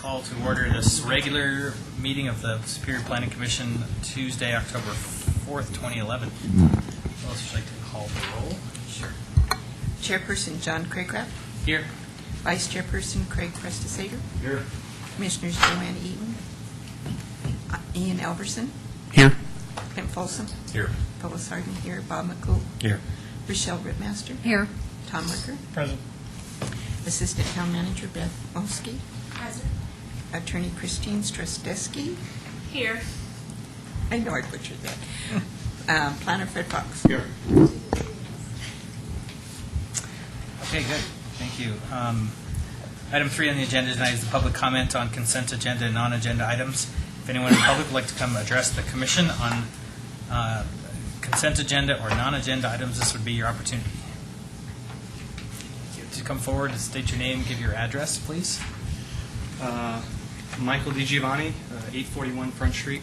call to order this regular meeting of the Superior Planning Commission Tuesday, October 4th, 2011. Who else would like to call the roll? Sure. Chairperson John Craycraft. Here. Vice Chairperson Craig Prestisator. Here. Commissioners Joanne Eaton. Ian Elverson. Here. Clint Folsom. Here. Phyllis Harden here. Bob McCool. Here. Rochelle Rittmaster. Here. Tom Wicker. Present. Assistant Town Manager Beth Olsky. Present. Attorney Christine Strasdeski. Here. I know I butchered that. Planner Fred Fox. Here. Okay, good. Thank you. Item 3 on the agenda tonight is the public comment on consent agenda and non-agenda items. If anyone in the public would like to come address the commission on consent agenda or non-agenda items, this would be your opportunity. To come forward and state your name, give your address, please. Michael DiGiovanni, 841 Front Street,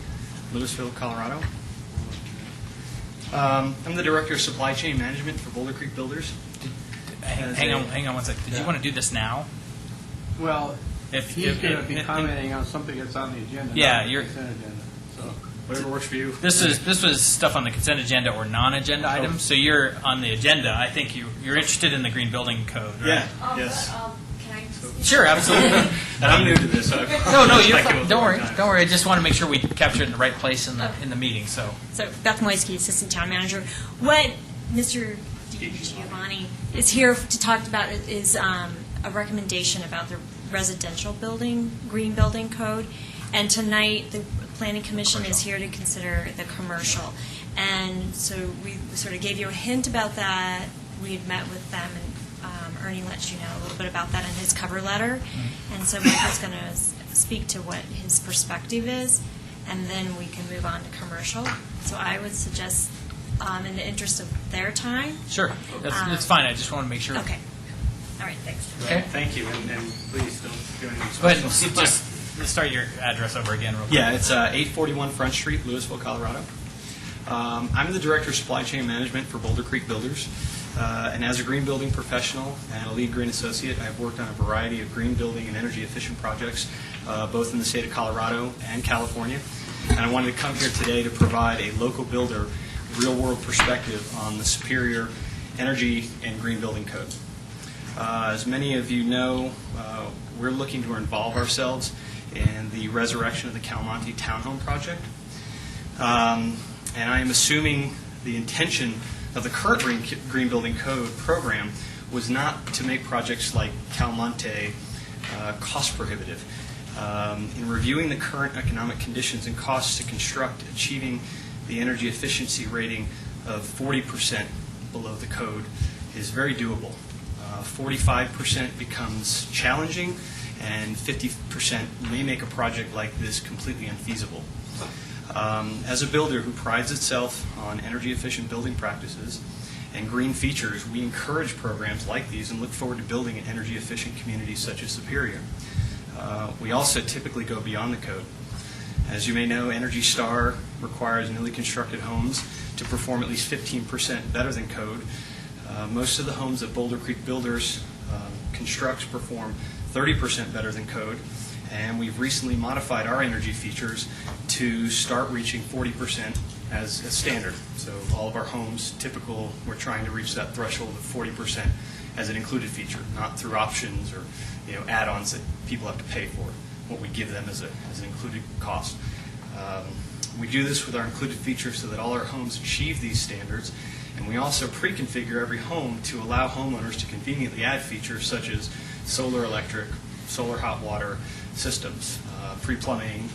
Louisville, Colorado. I'm the Director of Supply Chain Management for Boulder Creek Builders. Hang on one second. Did you want to do this now? Well, If he's going to be commenting on something that's on the agenda. Yeah, not the you're- consent agenda. So, Whatever works for you. This was stuff on the consent agenda or non-agenda items. So you're on the agenda. I think you're interested in the green building code, right? Yeah, yes. Can I? Sure, absolutely. And I'm new to this, so No, you're fine. Don't worry. Don't worry. I just want to make sure we capture it in the right place in the meeting. So So Beth Moisky, Assistant Town Manager. What Mr. Giovanni is here to talk about is a recommendation about the residential building, green building code. And tonight, the Planning Commission is here to consider the commercial. And so we sort of gave you a hint about that. We had met with them, and Ernie let you know a little bit about that in his cover letter. And so Michael's going to speak to what his perspective is, and then we can move on to commercial. So I would suggest, in the interest of their time. sure, that's fine. I just want to make sure. Okay. All right, thanks. Okay. Thank you, and please don't do anything Go ahead and special. just start your address over again real quick. Yeah, it's 841 Front Street, Louisville, Colorado. I'm the Director of Supply Chain Management for Boulder Creek Builders. And as a green building professional and a lead green associate, I've worked on a variety of green building and energy efficient projects, both in the state of Colorado and California. And I wanted to come here today to provide a local builder real-world perspective on the Superior Energy and Green Building Code. As many of you know, we're looking to involve ourselves in the resurrection of the Calmonte Townhome project. And I am assuming the intention of the current Green Building Code program was not to make projects like Calmonte cost prohibitive. In reviewing the current economic conditions and costs to construct, achieving the energy efficiency rating of 40% below the code is very doable. 45% becomes challenging, and 50% may make a project like this completely unfeasible. As a builder who prides itself on energy-efficient building practices and green features, we encourage programs like these and look forward to building an energy-efficient community such as Superior. We also typically go beyond the code. As you may know, Energy Star requires newly constructed homes to perform at least 15% better than code. Most of the homes that Boulder Creek Builders constructs perform 30% better than code, and we've recently modified our energy features to start reaching 40% as a standard. So all of our homes, we're trying to reach that threshold of 40% as an included feature, not through options or add-ons that people have to pay for. What we give them as an included cost. We do this with our included features so that all our homes achieve these standards, and we also pre-configure every home to allow homeowners to conveniently add features such as solar electric, solar hot water systems, pre-plumbing,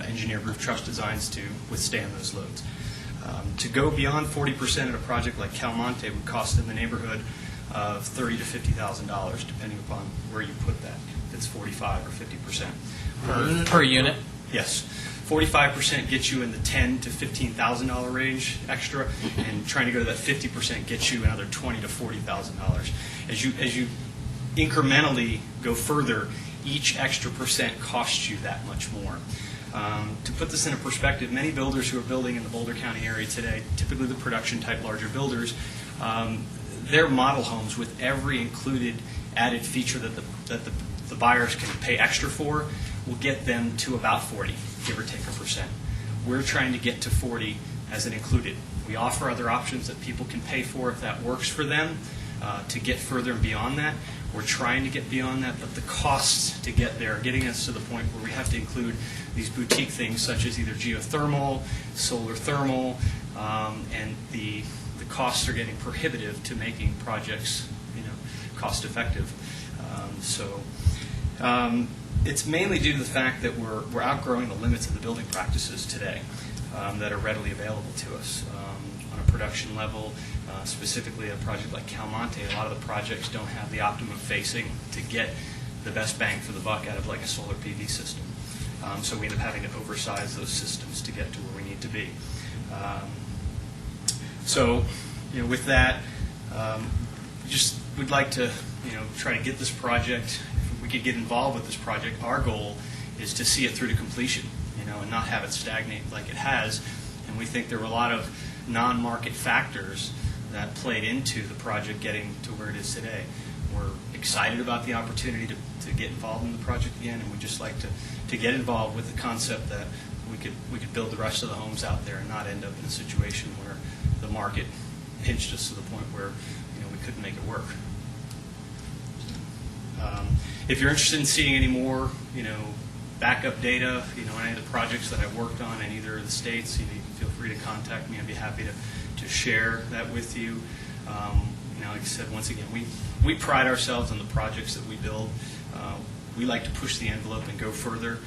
engineered roof truss designs to withstand those loads. To go beyond 40% at a project like Calmonte would cost in the neighborhood of $30,000 to $50,000, depending upon where you put that. If it's 45 or 50%. Per unit. Yes. 45% gets you in the $10,000 to $15,000 range extra, and trying to go to that 50% gets you another $20,000 to $40,000. As you incrementally go further, each extra percent costs you that much more. To put this in a perspective, many builders who are building in the Boulder County area today, typically the production type larger builders, they're model homes with every included added feature that the the buyers can pay extra for will get them to about 40, give or take a percent. We're trying to get to 40 as an included. We offer other options that people can pay for if that works for them to get further and beyond that. We're trying to get beyond that, but the costs to get there are getting us to the point where we have to include these boutique things such as either geothermal, solar thermal, and the costs are getting prohibitive to making projects, cost effective. It's mainly due to the fact that we're outgrowing the limits of the building practices today that are readily available to us. On a production level, specifically a project like Calmonte, a lot of the projects don't have the optimum facing to get the best bang for the buck out of like a solar PV system. So we end up having to oversize those systems to get to where we need to be. With that, just we'd like to, try to get this project. If we could get involved with this project, our goal is to see it through to completion, and not have it stagnate like it has. And we think there were a lot of non-market factors that played into the project getting to where it is today. We're excited about the opportunity to get involved in the project again, and we'd just like to get involved with the concept that we could build the rest of the homes out there and not end up in a situation where the market pinched us to the point where we couldn't make it work. If you're interested in seeing any more, backup data, on any of the projects that I've worked on in either of the states, you can feel free to contact me. I'd be happy to share that with you. Like I said, once again, we pride ourselves on the projects that we build. We like to push the envelope and go further.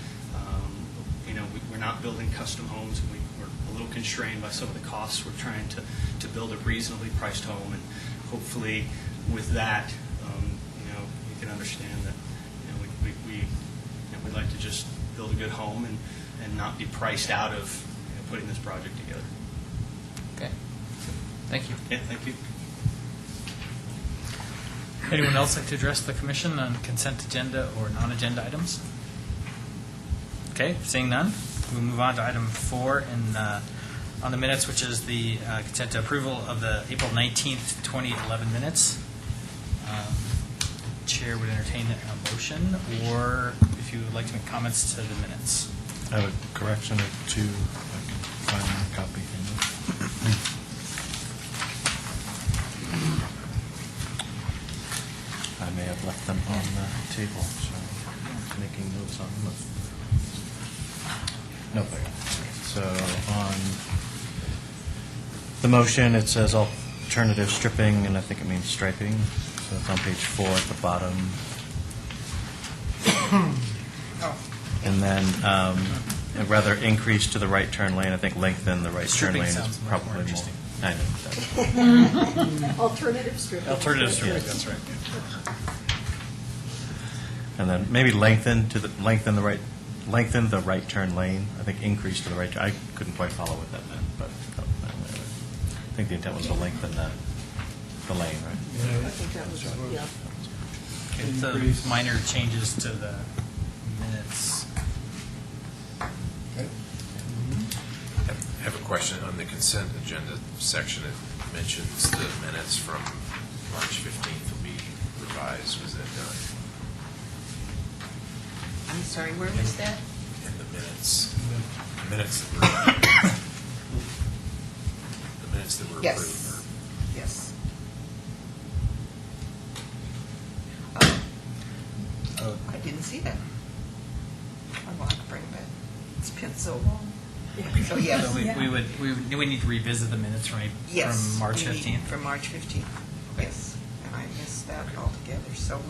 We're not building custom homes. We're a little constrained by some of the costs. We're trying to build a reasonably priced home, and hopefully with that, you can understand that we'd like to just build a good home and not be priced out of putting this project together. Okay. Thank you. Yeah, thank you. Anyone else like to address the commission on consent agenda or non-agenda items? Okay, seeing none, we'll move on to item 4 on the minutes, which is the consent to approval of the April 19th, 2011 minutes. Chair would entertain a motion, or if you would like to make comments to the minutes. I have a correction or two. I can find a copy. I may have left them on the table, so I'm making notes on them. No, I got it. So on the motion, it says alternative stripping, and I think it means striping. So it's on page 4 at the bottom. And then rather increase to the right turn lane. I think lengthen the right turn Stripping lane sounds is more probably more. interesting. I know. Alternative stripping. Alternative stripping, that's right. And then maybe lengthen the right turn lane. I think increase to the right. I couldn't quite follow what that meant, but I think the intent was to lengthen the lane, right? I think that was, yeah. Okay, so minor changes to the minutes. I have a question on the consent agenda section. It mentions the minutes from March 15th will be revised. Was that done? I'm sorry, where was that? In the minutes. The minutes that were Yes. approved. Yes. I didn't see that. I want to bring that. It's been so long. Yeah. So yes. So we need to revisit the minutes from Yes. March we need- 15th. From March 15th, yes. And I missed that altogether. So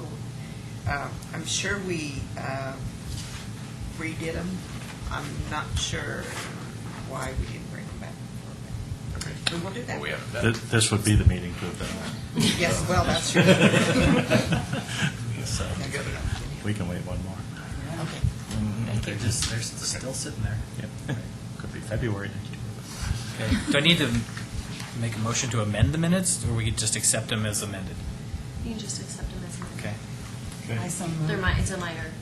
I'm sure we redid them. I'm not sure why we didn't bring them back. We will do that. Well, we haven't done it. This would be the meeting to have done that. Yes, well, that's true. So we can wait one more. Okay. They're still sitting there. Yep. Could be February next year. Okay. Do I need to make a motion to amend the minutes, or we could just accept them as amended? You can just accept them as amended. Okay. It's a minor.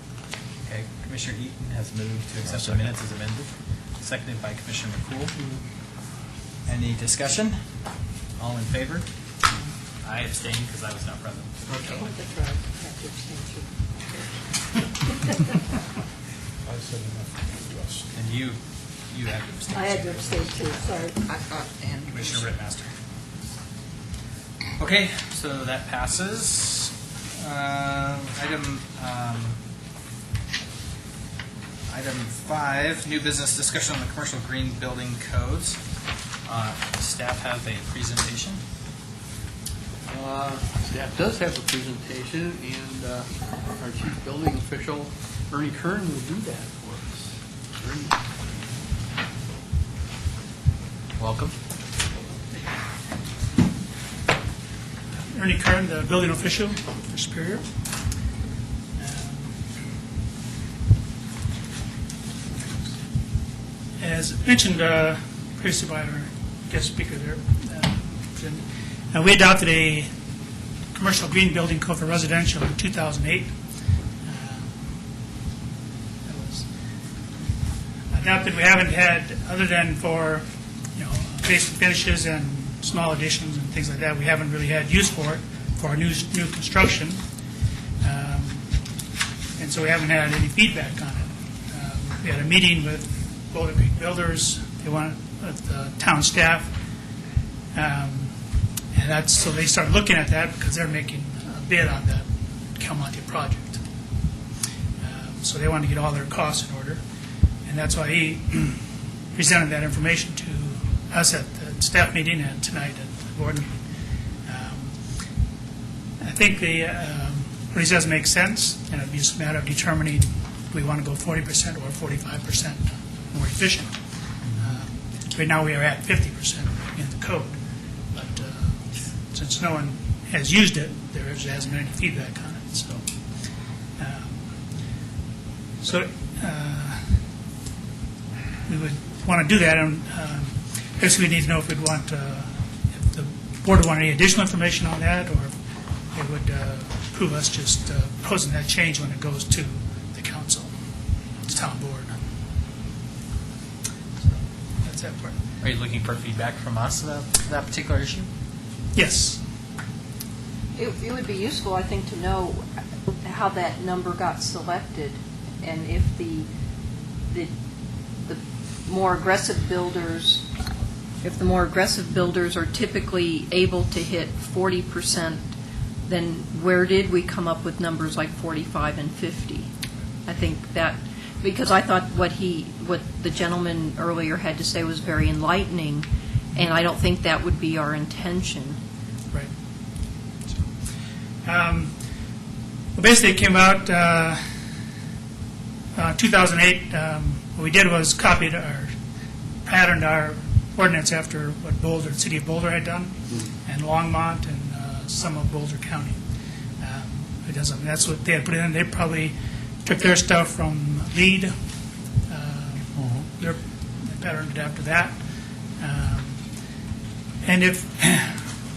Okay. Commissioner Eaton has moved to accept the second. minutes as amended, seconded by Commissioner McCool. Any discussion? All in favor? I abstained because I was not present. Okay. That's right. I have to abstain too. And you had to abstain. I had to abstain too, sorry. I thought, and Commissioner Rittmaster. Okay, so that passes. Item 5, new business discussion on the commercial green building codes. Staff have a presentation. Staff does have a presentation, and our chief building official, Ernie Kern, will do that for us. Ernie? Welcome. Ernie Kern, the building official for Superior. As mentioned previously by our guest speaker there, we adopted a commercial green building code for residential in 2008. That was adopted. We haven't had, other than for basic finishes and small additions and things like that, we haven't really had use for it for our new construction, and so we haven't had any feedback on it. We had a meeting with Boulder Creek Builders. They wanted the town staff, and that's so they started looking at that because they're making a bid on that Calmonte project. So they wanted to get all their costs in order, and that's why he presented that information to us at the staff meeting and tonight at the board meeting. I think what he says makes sense, and it'd be just a matter of determining if we want to go 40% or 45% more efficient. Right now we are at 50% in the code, but since no one has used it, there hasn't been any feedback on it. So we would want to do that, and basically we need to know if we'd want, if the board would want any additional information on that, or if it would approve us just proposing that change when it goes to the council, the town board. So that's that part. Are you looking for feedback from us about that particular issue? Yes. It would be useful, I think, to know how that number got selected, and if the more aggressive builders, are typically able to hit 40%, then where did we come up with numbers like 45 and 50? I think that, because I thought what the gentleman earlier had to say was very enlightening, and I don't think that would be our intention. Right. Well, basically, it came out 2008. What we did was patterned our ordinance after what the city of Boulder had done, and Longmont, and some of Boulder County. That's what they had put in. They probably took their stuff from LEED. They patterned it after that. And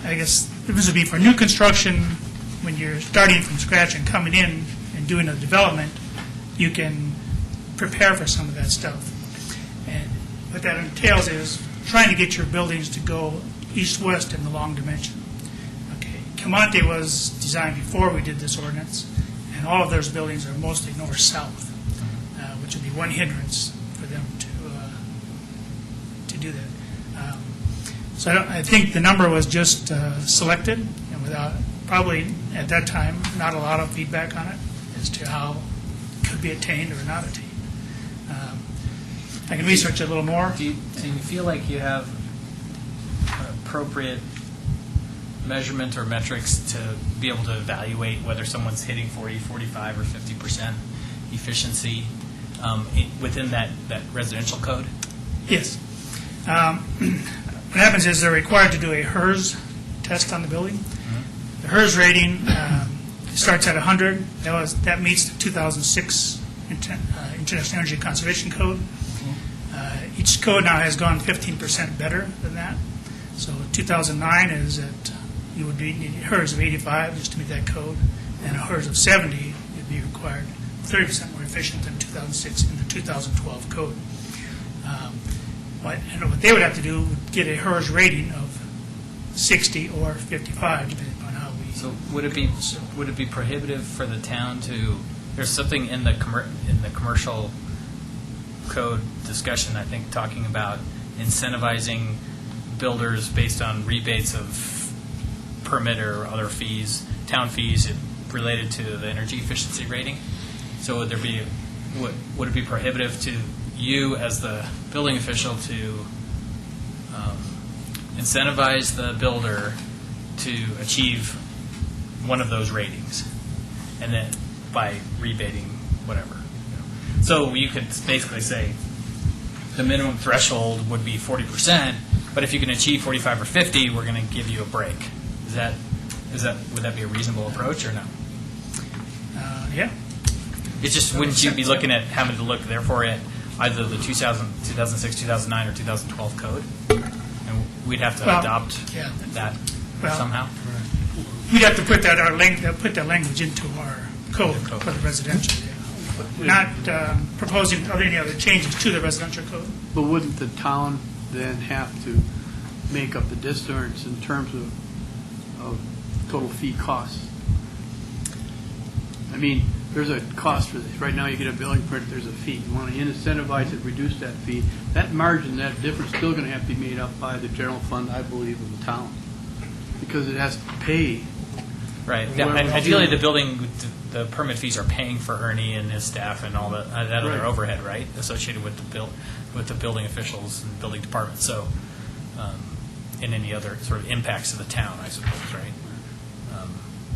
I guess this would be for new construction, when you're starting from scratch and coming in and doing a development, you can prepare for some of that stuff. And what that entails is trying to get your buildings to go east-west in the long dimension. Okay, Calmonte was designed before we did this ordinance, and all of those buildings are mostly north-south, which would be one hindrance for them to do that. So I think the number was just selected, and without, probably at that time, not a lot of feedback on it as to how it could be attained or not attained. I can research it a little more. Do you feel like you have appropriate measurement or metrics to be able to evaluate whether someone's hitting 40, 45, or 50% efficiency within that residential code? Yes. What happens is they're required to do a HERS test on the building. The HERS rating starts at 100. That meets the 2006 International Energy Conservation Code. Each code now has gone 15% better than that. So 2009 is that you would need a HERS of 85 just to meet that code, and a HERS of 70 would be required, 30% more efficient than 2006 in the 2012 code. What they would have to do would get a HERS rating of 60 or 55, depending upon So would it be prohibitive for the town to, there's something in the commercial code discussion, I think, talking about incentivizing builders based on rebates of permit or other fees, town fees related to the energy efficiency rating. So would it be prohibitive to you as the building official to incentivize the builder to achieve one of those ratings, and then by rebating whatever? So you could basically say the minimum threshold would be 40%, but if you can achieve 45 or 50, we're going to give you a break. Would that be a reasonable approach or no? Yeah. It's just, wouldn't you be looking at having to look, therefore, at either the 2006, 2009, or 2012 code? And we'd have to adopt that somehow? We'd have to put that language into our code for the residential. We're not proposing any other changes to the residential code. But wouldn't the town then have to make up the difference in terms of total fee costs? I mean, there's a cost for this. Right now, you get a building permit, there's a fee. You want to incentivize it, reduce that fee. That margin, that difference, is still going to have to be made up by the general fund, I believe, of the town, because it has to pay. Right. Yeah, and ideally, the permit fees are paying for Ernie and his staff and all that other overhead, right, associated with the building officials and building department. So, and any other sort of impacts to the town, I suppose, right?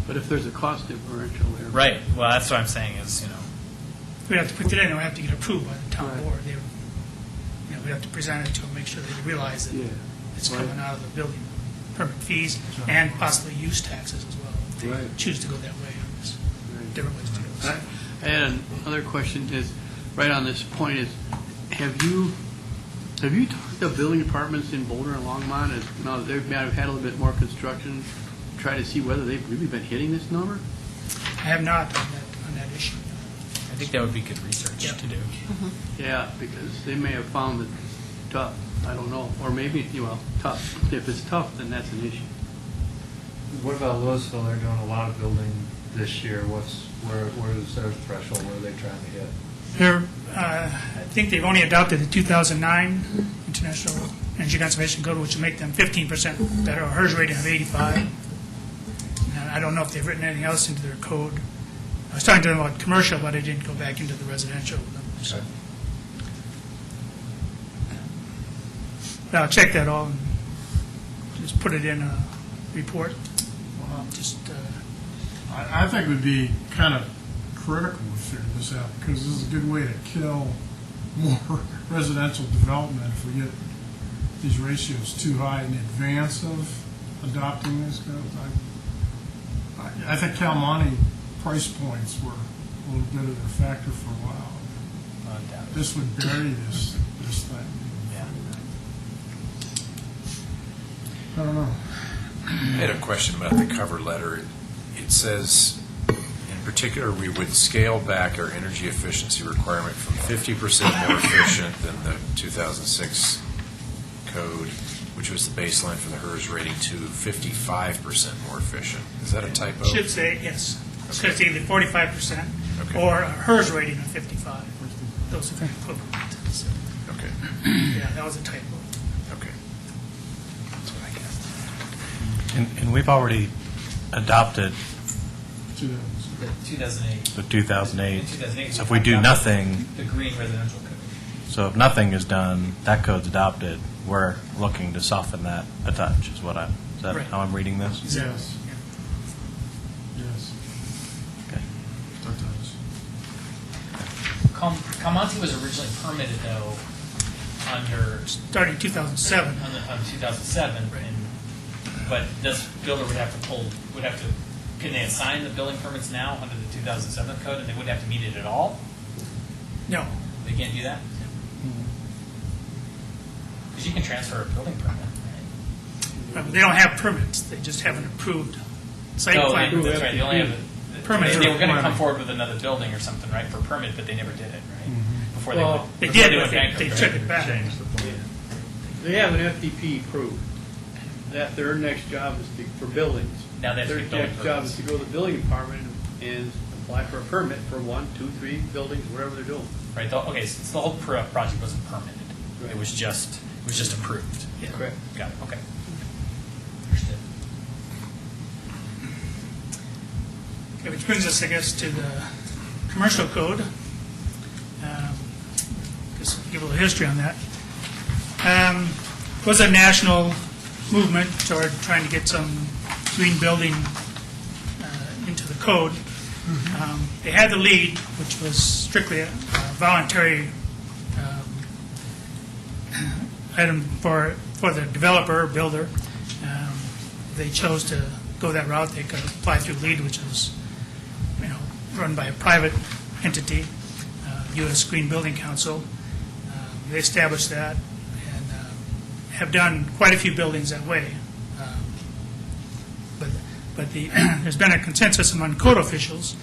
But if there's a cost differential there. Right. Well, that's what I'm saying is, We'd have to put it in, and we have to get approved by the town Right. board. We'd have to present it to them, make sure they realize that Yeah. it's Right. coming out of the building permit fees and possibly use taxes as well, if they Right. choose to go that way. There's different ways to do it. And another question is, right on this point is, have you talked to building departments in Boulder and Longmont, as, they might have had a little bit more construction, try to see whether they've really been hitting this number? I have not on that issue. I think that would be good research Yeah. to do. Yeah, because they may have found it tough, I don't know, or maybe, tough. If it's tough, then that's an issue. What about Louisville? They're doing a lot of building this year. Where is their threshold? What are they trying to get? I think they've only adopted the 2009 International Energy Conservation Code, which will make them 15% better, or HERS rating of 85. And I don't know if they've written anything else into their code. I was talking to them about commercial, but I didn't go back into the residential with them. So. But I'll check that all and just put it in a report. I think it would be kind of critical to figure this out, because this is a good way to kill more residential development if we get these ratios too high in advance of adopting this code. I think Calmani price points were a little bit of a factor for a while. This would bury this thing. I don't know. I had a question about the cover letter. It says, in particular, we would scale back our energy efficiency requirement from 50% more efficient than the 2006 code, which was the baseline for the HERS rating, to 55% more efficient. Is that a typo? It should say, yes. It should say either 45% Okay. or a HERS rating of 55. Those are equivalent. So, Okay. yeah, that was a typo. Okay. That's what I guessed. And we've already adopted The 2008. the 2008. 2008. So if we do nothing, The green residential code. so if nothing is done, that code's adopted, we're looking to soften that a touch, is that Right. how I'm reading this? Yes. Yes. Okay. That does. Calmonte was originally permitted, though, under Starting 2007. on 2007, but this builder would have to, can they assign the building permits now under the 2007 code, and they wouldn't have to meet it at all? No. They can't do that? Because you can transfer a building permit, right? They don't have permits. They just have an approved site No, plan. that's right, they only have, Permits they are were going to come requirement. forward with another building or something, right, for permit, but they never did it, right? Before they Well, went. they before did, went but bankrupt, they right? took it back. They have an FDP approved. That their next job is for buildings. Now they have to Their get building job is permits. to go to the building department and apply for a permit for 1, 2, 3 buildings, whatever they're doing. Right, okay, so the whole project wasn't permitted. Right. It was just approved. Yeah. Correct. Got it, okay. Understood. Okay, which brings us, I guess, to the commercial code. Just give a little history on that. It was a national movement toward trying to get some green building into the code. They had the lead, which was strictly a voluntary item for the developer or builder. They chose to go that route. They could apply through LEED, which is, run by a private entity, U.S. Green Building Council. They established that and have done quite a few buildings that way. But there's been a consensus among code officials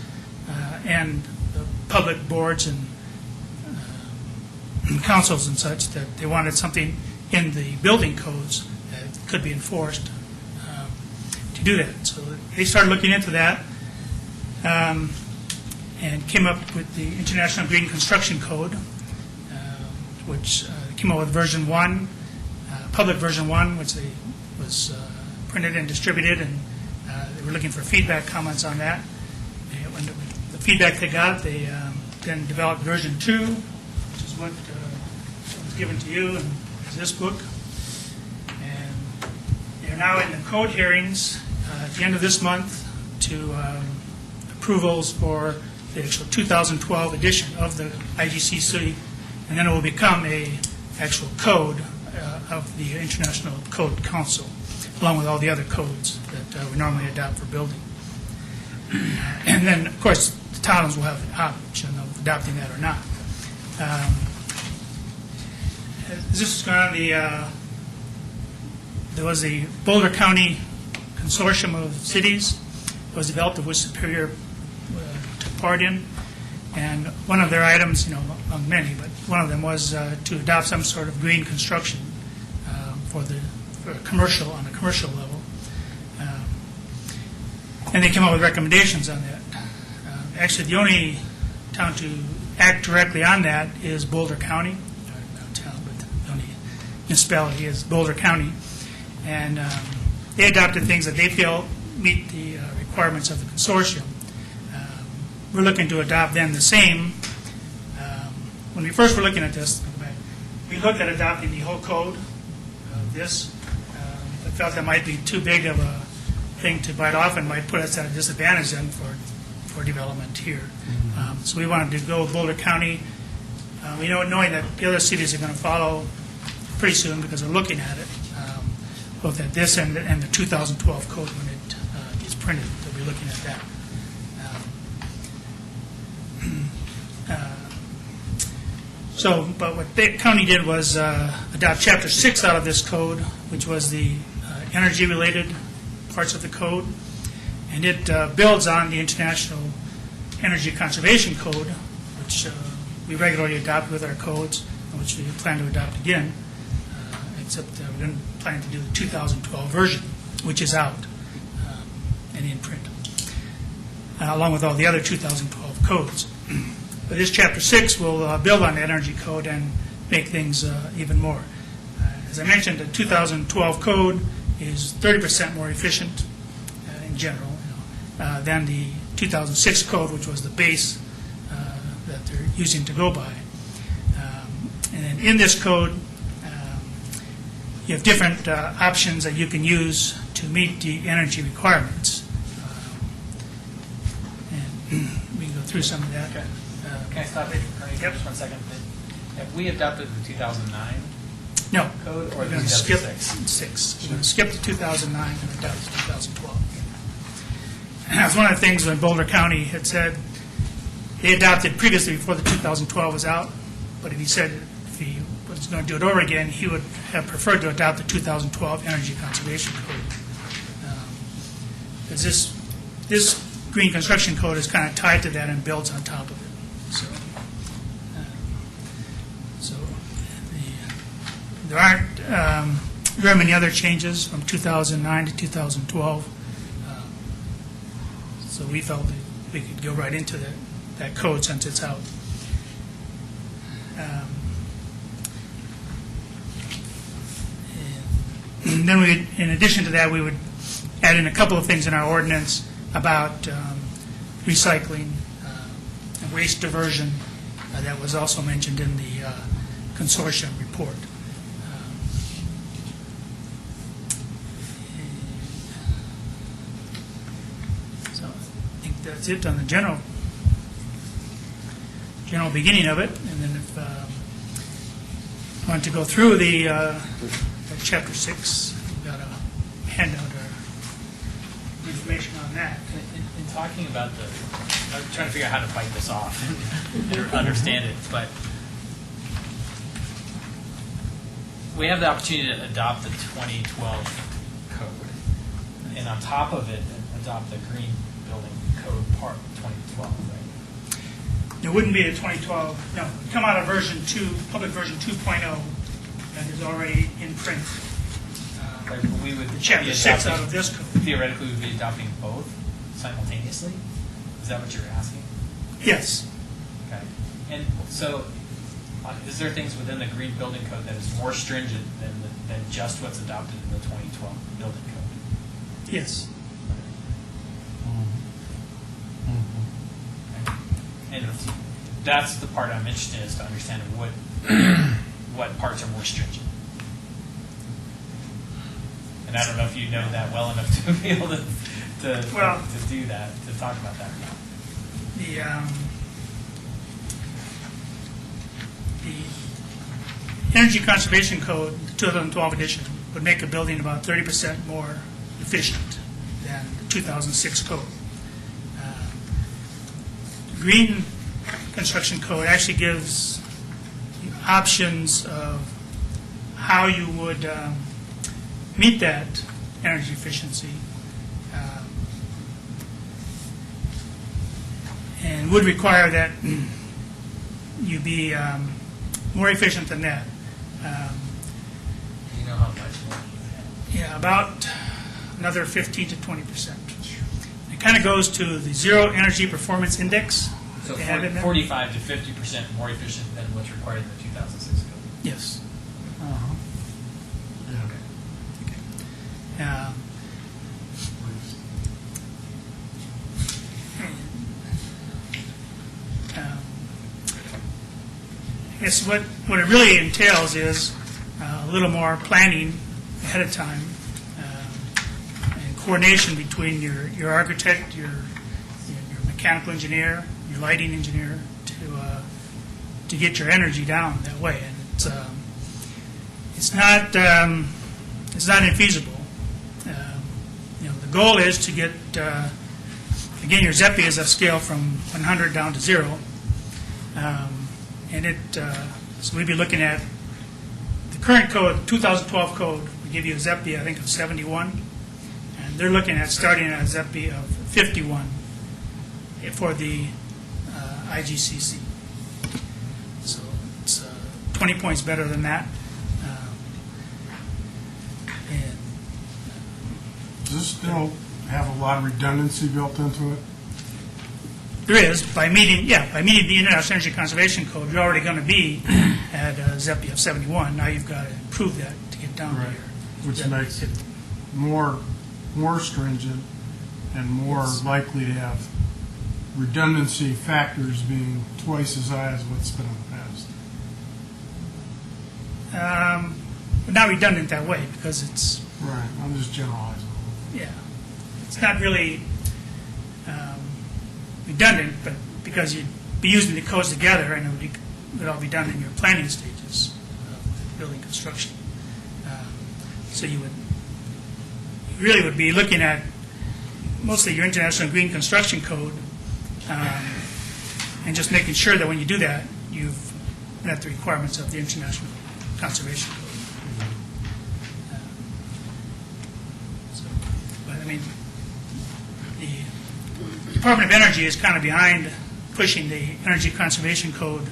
and the public boards and councils and such that they wanted something in the building codes that could be enforced to do that. So they started looking into that and came up with the International Green Construction Code, which came up with version 1, public version 1, which was printed and distributed, and they were looking for feedback, comments on that. When the feedback they got, they then developed version 2, which is what was given to you and is this book. And they're now in the code hearings at the end of this month to approvals for the actual 2012 edition of the IGCC, and then it will become a actual code of the International Code Council, along with all the other codes that we normally adopt for building. And then, of course, the towns will have the option of adopting that or not. As this is going on, there was the Boulder County Consortium of Cities. It was developed, of which Superior took part in. And one of their items, among many, but one of them was to adopt some sort of green construction for commercial, on a commercial level. And they came up with recommendations on that. Actually, the only town to act directly on that is Boulder County. Not town, but the only municipality is Boulder County. And they adopted things that they feel meet the requirements of the consortium. We're looking to adopt then the same. When we first were looking at this, we looked at adopting the whole code of this. I felt that might be too big of a thing to bite off and might put us at a disadvantage then for development here. So we wanted to go with Boulder County. We know, knowing that the other cities are going to follow pretty soon because they're looking at it, both at this and the 2012 code when it is printed. They'll be looking at that. But what the county did was adopt Chapter 6 out of this code, which was the energy-related parts of the code, and it builds on the International Energy Conservation Code, which we regularly adopt with our codes, and which we plan to adopt again, except we're planning to do the 2012 version, which is out and in print, along with all the other 2012 codes. But this Chapter 6 will build on the energy code and make things even more. As I mentioned, the 2012 code is 30% more efficient in general than the 2006 code, which was the base that they're using to go by. And then in this code, you have different options that you can use to meet the energy requirements. And we can go through some of that. Okay. Can I stop it, Ernie, Yep. just 1 second? Have we adopted the 2009 No. code or We're the going to skip 2006? 6. We're going to skip the 2009 and adopt the 2012. And that's one of the things when Boulder County had said, they adopted previously before the 2012 was out, but he said if he was going to do it over again, he would have preferred to adopt the 2012 Energy Conservation Code. Because this Green Construction Code is kind of tied to that and builds on top of it. There aren't very many other changes from 2009 to 2012. So we felt that we could go right into that code since it's out. And then we, in addition to that, we would add in a couple of things in our ordinance about recycling, and waste diversion, that was also mentioned in the consortium report. So I think that's it on the general beginning of it. And then if you want to go through the Chapter 6, we've got a handout or information on that. In talking about I'm trying to figure out how to bite this off and understand it, but we have the opportunity to adopt the 2012 code, and on top of it, adopt the green building code part of 2012, right? It wouldn't be a 2012, no, it'd come out of version 2, public version 2.0, that is already in print. Right, but we would Chapter be 6 adopting- out of this code. Theoretically, we'd be adopting both simultaneously? Is that what you're asking? Yes. Okay. And so, is there things within the green building code that is more stringent than just what's adopted in the 2012 building code? Yes. And that's the part I'm interested in, is to understand what parts are more stringent. And I don't know if you know that well enough to be able to do that, to talk about that. The Energy Conservation Code, the 2012 edition, would make a building about 30% more efficient than the 2006 code. The Green Construction Code actually gives options of how you would meet that energy efficiency, and would require that you be more efficient than that. Do you know how much more? Yeah, about another 15 to 20%. It kind of goes to the Zero Energy Performance Index. So they have in there. 45 to 50% more efficient than what's required in the 2006 code. Yes. I guess what it really entails is a little more planning ahead of time, and coordination between your architect, your mechanical engineer, your lighting engineer, to get your energy down that way. And it's not infeasible. The goal is to get again, your ZEPI is a scale from 100 down to 0. And so we'd be looking at the current code, 2012 code, we give you a ZEPI, I think, of 71. And they're looking at starting at a ZEPI of 51 for the IGCC. So it's 20 points better than that. And Does this still have a lot of redundancy built into it? there is, by meeting the International Energy Conservation Code, you're already going to be at a ZEPI of 71. Now you've got to improve that to get down Right. here. Which makes it more stringent and more Yes. likely to have redundancy factors being twice as high as what's been in the past. But not redundant that way, because it's, Right, I'm just generalizing. yeah, it's not really redundant, but because you'd be using the codes together, and it would all be done in your planning stages of building construction. So you really would be looking at mostly your International Green Construction Code, and just making sure that when you do that, you've met the requirements of the International Conservation Code. But I mean, the Department of Energy is kind of behind pushing the Energy Conservation Code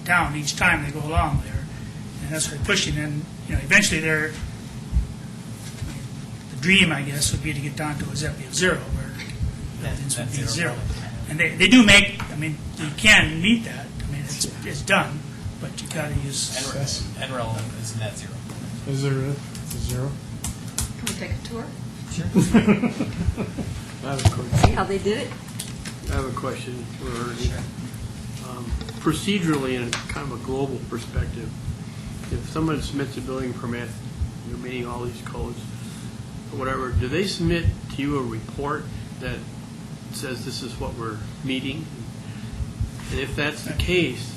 down each time they go along there, and that's what they're pushing. And eventually, the dream, I guess, would be to get down to a ZEPI of 0, where buildings would That's be zero. zero. And they do make, I mean, you can meet that, I mean, it's done, but you gotta use. NREL is net zero. Is there it's a zero? Can we take a tour? I have a question. See how they did it? I have a question for Ernie. Procedurally, in kind of a global perspective, if someone submits a building permit, you're meeting all these codes, or whatever, do they submit to you a report that says this is what we're meeting? And if that's the case,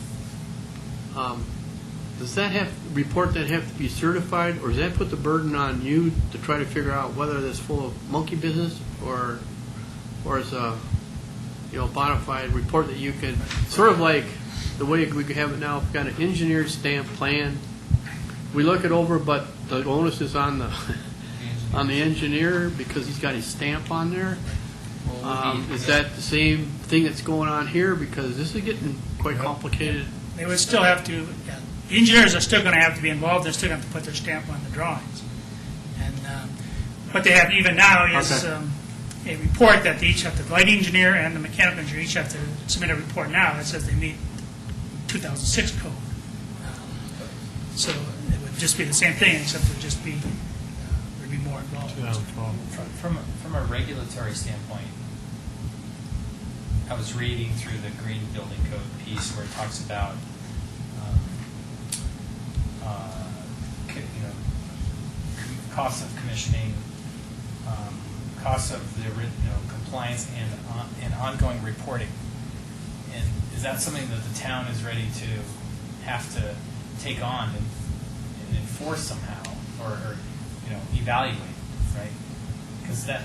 does that report that have to be certified, or does that put the burden on you to try to figure out whether that's full of monkey business, or is a bona fide report that you can, sort of like the way we have it now, we've got an engineered stamp plan, we look it over, but the onus is on the engineer because he's got his stamp on there? Is that the same thing that's going on here? Because this is getting quite complicated. They would still have to, yeah, the engineers are still going to have to be involved, they're still going to have to put their stamp on the drawings. And what they have even now is Okay. A report that they each have, the lighting engineer and the mechanical engineer each have to submit a report now that says they meet 2006 code. So it would just be the same thing, except it would just be, there'd be more involved. 2012. From a regulatory standpoint, I was reading through the Green Building Code piece where it talks about, costs of commissioning, costs of the compliance and ongoing reporting. And is that something that the town is ready to have to take on and enforce somehow, or evaluate, right? Because that,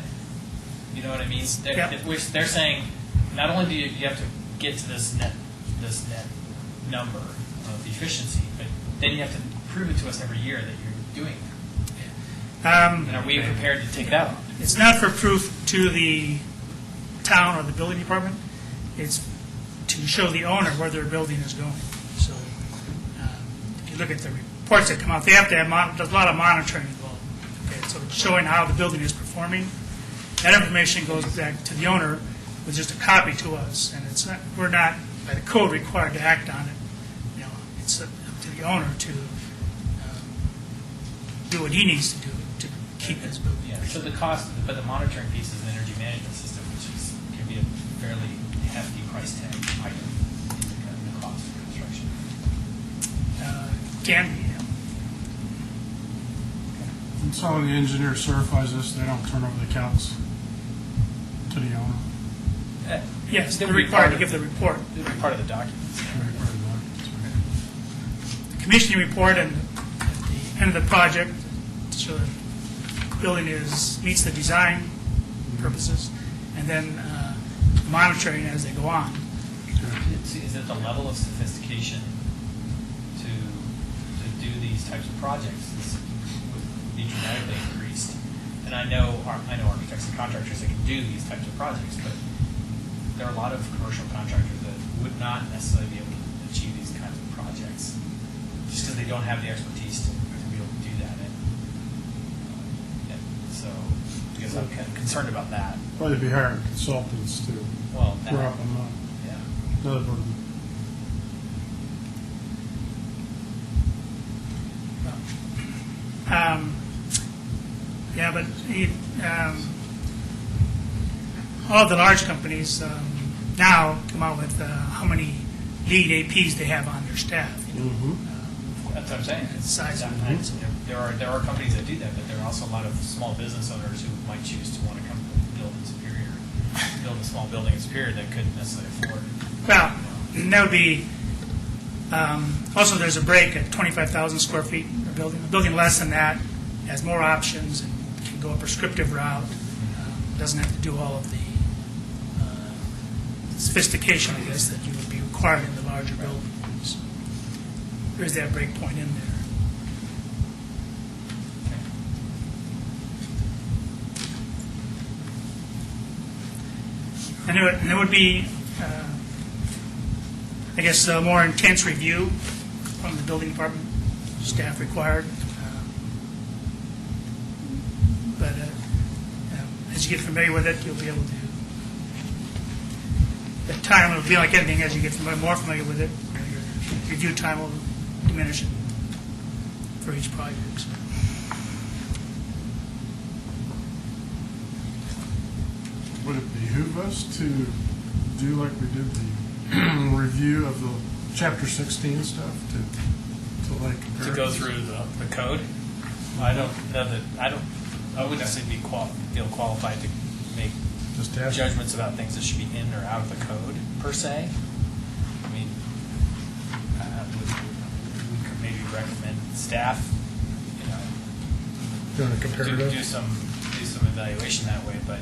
you know what I mean? They're saying not only do you have to get to this net number of efficiency, but then you have to prove it to us every year that you're doing that. And are we prepared to take that on? It's not for proof to the town or the building department. It's to show the owner where their building is going. So if you look at the reports that come out, they have to have, there's a lot of monitoring involved. Okay, so it's showing how the building is performing. That information goes back to the owner with just a copy to us. And it's not, we're not, by the code, required to act on it. It's up to the owner to do what he needs to do to keep his building. Yeah, so the cost, but the monitoring piece is an energy management system, which can be a fairly hefty price tag item in the cost of construction. Can be, yeah. And so when the engineer certifies this, they don't turn over the accounts to the owner. Yes, they're It would be required part to of- give the report. It would be part of the documents. The commissioning report and at the end of the project to show that the building meets the design purposes, and then monitoring as they go on. Is it the level of sophistication to do these types of projects would be dramatically increased? And I know architects and contractors that can do these types of projects, but there are a lot of commercial contractors that would not necessarily be able to achieve these kinds of projects just because they don't have the expertise to be able to do that. And so I guess I'm kind of concerned about that. Probably be hiring consultants to Well, that, wrap them up. yeah. Another burden. Yeah, but all the large companies now come out with how many lead APs they have on their staff. That's what I'm saying. It's size of Sometimes there are companies that do that, but there are also a lot of small business owners who might choose to want to come build in Superior, build a small building in Superior that couldn't necessarily afford it. Well, and that would be, also there's a break at 25,000 square feet. A building less than that has more options and can go a prescriptive route. Doesn't have to do all of the sophistication, I guess, that you would be required in the larger buildings. There's that break point in there. And it would be, I guess, a more intense review from the building department, staff required. But as you get familiar with it, you'll be able to the time will be like anything, as you get more familiar with it, your review time will diminish for each project. So. Would it behoove us to do like we did the review of the Chapter 16 stuff to like compare? To go through the code? I don't know that, I wouldn't necessarily feel qualified to make Just ask. judgments about things that should be in or out of the code, per se. I mean, we could maybe recommend staff, Doing a comparative? do some evaluation that way, but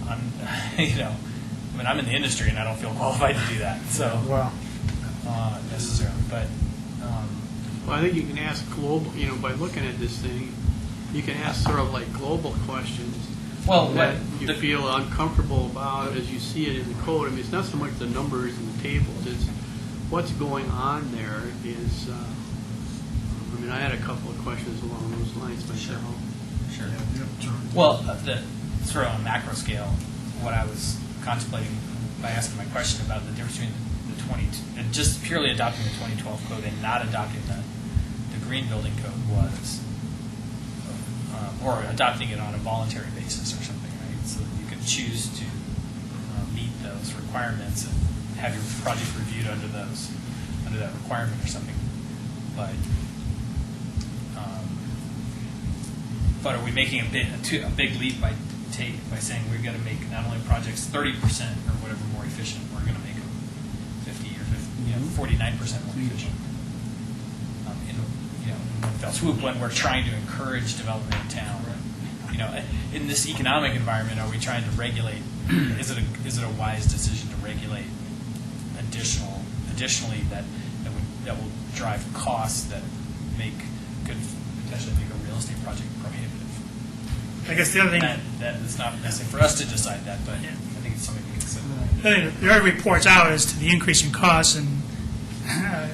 I'm, I mean, I'm in the industry and I don't feel qualified to do that, so, Wow. necessarily, but, Well, I think you can ask global, by looking at this thing, you can ask sort of like global questions well, that what, you feel uncomfortable about as you see it in the code. I mean, it's not so much the numbers and the tables, it's what's going on there is, I mean, I had a couple of questions along those lines myself. sure. Yep, sure. Well, sort of on a macro scale, what I was contemplating by asking my question about the difference between the 20, and just purely adopting the 2012 code and not adopting the green building code was, or adopting it on a voluntary basis or something, right? So that you could choose to meet those requirements and have your project reviewed under that requirement or something. But are we making a big leap by saying we're going to make not only projects 30% or whatever more efficient, we're going to make them 50 or 49% more efficient? In one fell swoop, when we're trying to encourage development in town. In this economic environment, are we trying to regulate? Is it a wise decision to regulate additionally that will drive costs that could potentially make a real estate project prohibitive? I guess the other thing, That is not necessarily for us to decide that, but I think it's something to consider. there are reports out as to the increase in costs, and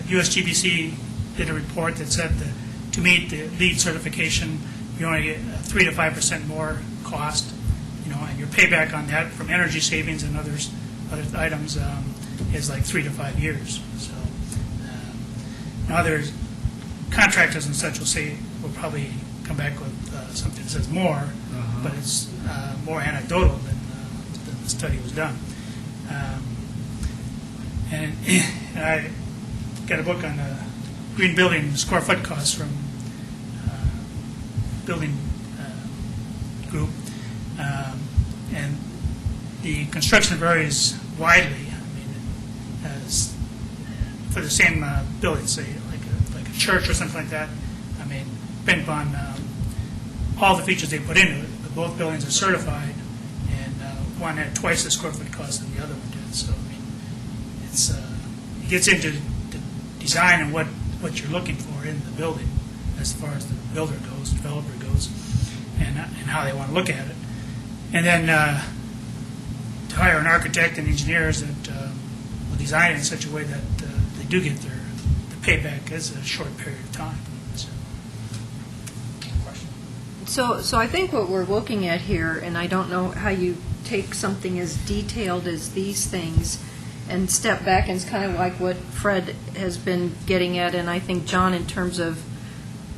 USGBC did a report that said that to meet the LEED certification, you only get 3 to 5% more cost, and your payback on that from energy savings and other items is like 3 to 5 years. So now there's contractors and such will probably come back with something that says more, but it's more anecdotal than the study was done. And I got a book on green building square foot costs from building group, and the construction varies widely. I mean, for the same building, say like a church or something like that. I mean, depending upon all the features they put into it, but both buildings are certified, and one had twice the square foot cost than the other one did. So I mean, it gets into the design and what you're looking for in the building, as far as the builder goes, developer goes, and how they want to look at it. And then to hire an architect and engineers that will design it in such a way that they do get the payback as a short period of time. So I think what we're looking at here, and I don't know how you take something as detailed as these things and step back, and it's kind of like what Fred has been getting at, and I think John, in terms of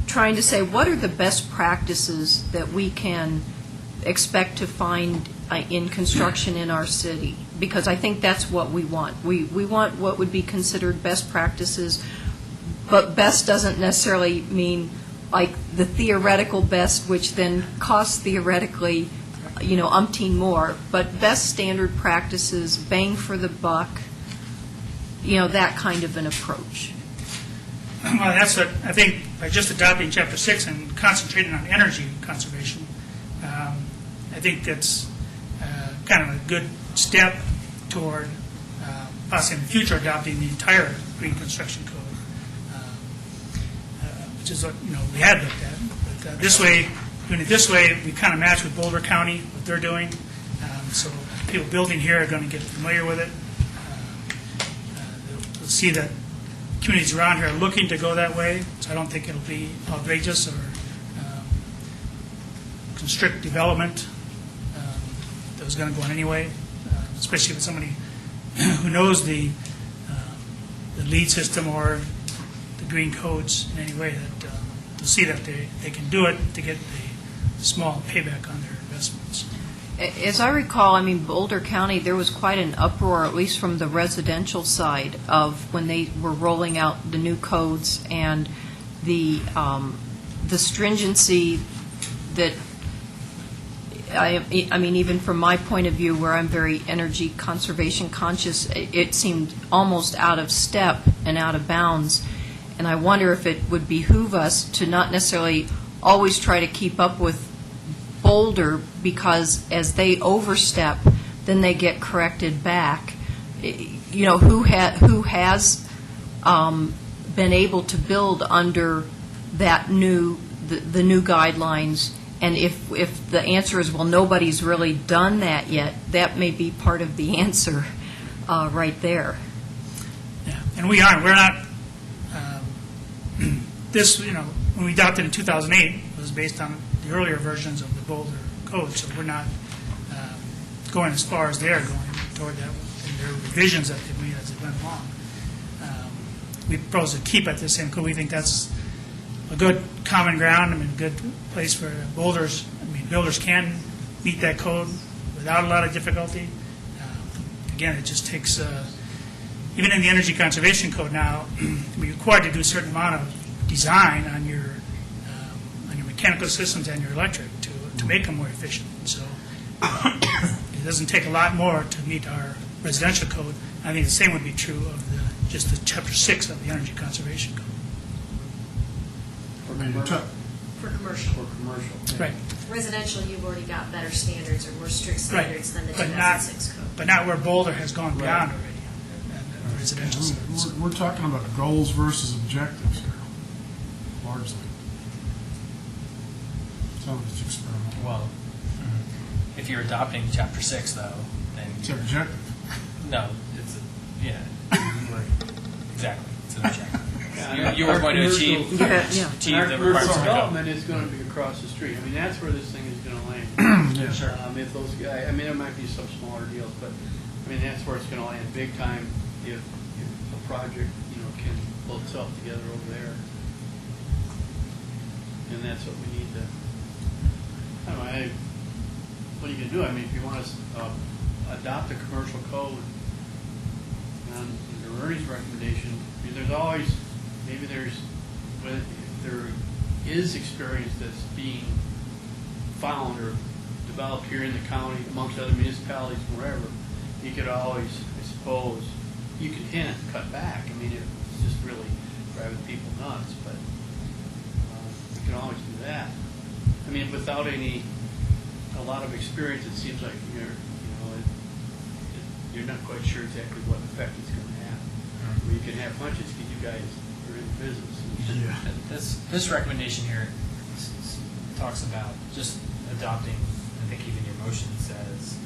trying to say what are the best practices that we can expect to find in construction in our city, because I think that's what we want. We want what would be considered best practices, but best doesn't necessarily mean like the theoretical best, which then costs theoretically, umpteen more, but best standard practices, bang for the buck, that kind of an approach. Well, that's what I think by just adopting Chapter 6 and concentrating on energy conservation, I think that's kind of a good step toward possibly in the future adopting the entire green construction code, which is what we had looked at. But doing it this way, we kind of match with Boulder County, what they're doing. So people building here are going to get familiar with it. They'll see that communities around here are looking to go that way, so I don't think it'll be outrageous or constrict development that was going to go on anyway, especially with somebody who knows the lead system or the green codes in any way, that to see that they can do it to get the small payback on their investments. As I recall, I mean, Boulder County, there was quite an uproar, at least from the residential side, of when they were rolling out the new codes and the stringency that, I mean, even from my point of view, where I'm very energy conservation conscious, it seemed almost out of step and out of bounds. And I wonder if it would behoove us to not necessarily always try to keep up with Boulder, because as they overstep, then they get corrected back. You know, who has been able to build under that the new guidelines? And if the answer is, well, nobody's really done that yet, that may be part of the answer right there. Yeah, and we aren't. We're not. This, you know, when we adopted in 2008, it was based on the earlier versions of the Boulder Code, so we're not going as far as they're going toward that in their revisions that they made as they went along. We propose to keep at the same code. We think that's a good common ground. I mean, a good place for builders can meet that code without a lot of difficulty. Again, it just takes, even in the Energy Conservation Code now, we're required to do a certain amount of design on your mechanical systems and your electric to make them more efficient. So it doesn't take a lot more to meet our residential code. I think the same would be true of just the Chapter 6 of the Energy Conservation Code. I mean, you're ta- For commercial. For commercial. Right. Residential, you've already got better standards or more strict Right. standards than the But not- 2006 code. But not where Boulder has gone beyond already, and the residential side. We're talking about goals versus objectives here, largely. Some of it's experimental. Well, if you're adopting Chapter 6, though, then It's objective. no, it's exactly. It's an objective. You were going to achieve Yeah. achieve Our the commercial requirements of the code. development is going to be across the street. I mean, that's where this thing is going to land. Yeah. Sure. If those guys, I mean, there might be some smaller deals, but, I mean, that's where it's going to land big time if a project, you know, can pull itself together over there. And that's what we need to, I don't know, what are you going to do? I mean, if you want to adopt a commercial code on the Ernie's recommendation, I mean, there's always, maybe there's, if there is experience that's being found or developed here in the county amongst other municipalities, wherever, you could always, I suppose, you could hint, cut back. I mean, it's just really driving people nuts, but you can always do that. I mean, without a lot of experience, it seems like you're not quite sure exactly what effect it's going to have. Well, you can have hunches because you guys are in the business. Yeah. And this recommendation here talks about just adopting, I think even your motion says,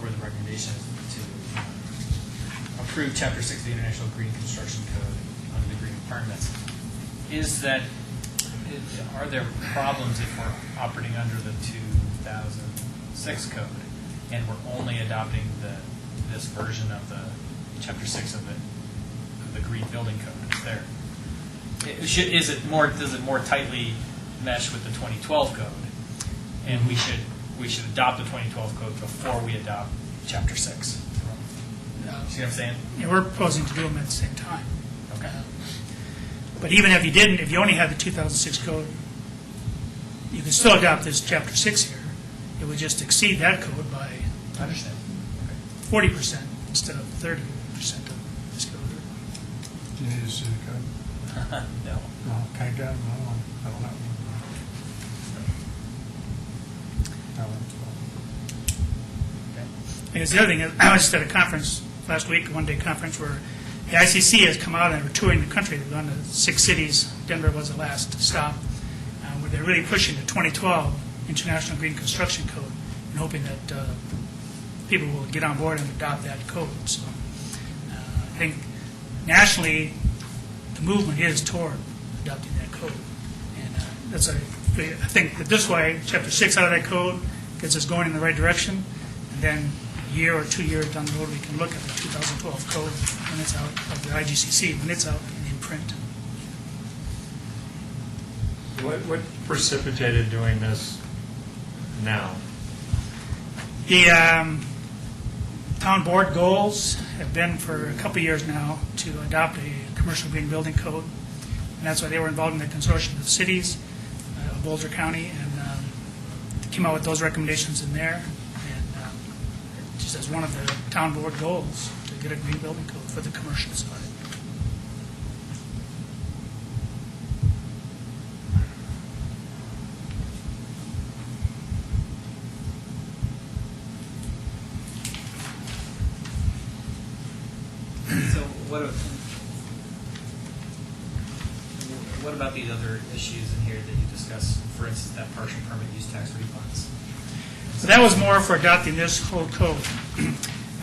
or the recommendation is to approve Chapter 6 of the International Green Construction Code under the green requirements. Are there problems if we're operating under the 2006 code and we're only adopting this version of the Chapter 6 of the Green Building Code? Does it more tightly mesh with the 2012 code? And we should adopt the 2012 code before we adopt Chapter 6. See what I'm saying? Yeah, we're proposing to do them at the same time. Okay. But even if you didn't, if you only had the 2006 code, you could still adopt this Chapter 6 here. It would just exceed that code by I understand. 40% instead of 30% of this code. Do you need to see the code? No. No, can't get them. I don't have one. Because the other thing is, I was just at a conference last week, a one-day conference, where the ICC has come out and are touring the country. They've gone to 6 cities. Denver was the last stop, where they're really pushing the 2012 International Green Construction Code and hoping that people will get on board and adopt that code. So I think nationally, the movement is toward adopting that code. And I think that this way, Chapter 6 out of that code gets us going in the right direction. And then a year or 2 years down the road, we can look at the 2012 code when it's out, of the IGCC, when it's out in print. What precipitated doing this now? The town board goals have been for a couple of years now to adopt a commercial green building code. And that's why they were involved in the consortium of cities of Boulder County, and came out with those recommendations in there. And just as one of the town board goals, to get a green building code for the commercial side. So what about these other issues in here that you discussed? For instance, that partial permit use tax refunds. So that was more for adopting this whole code.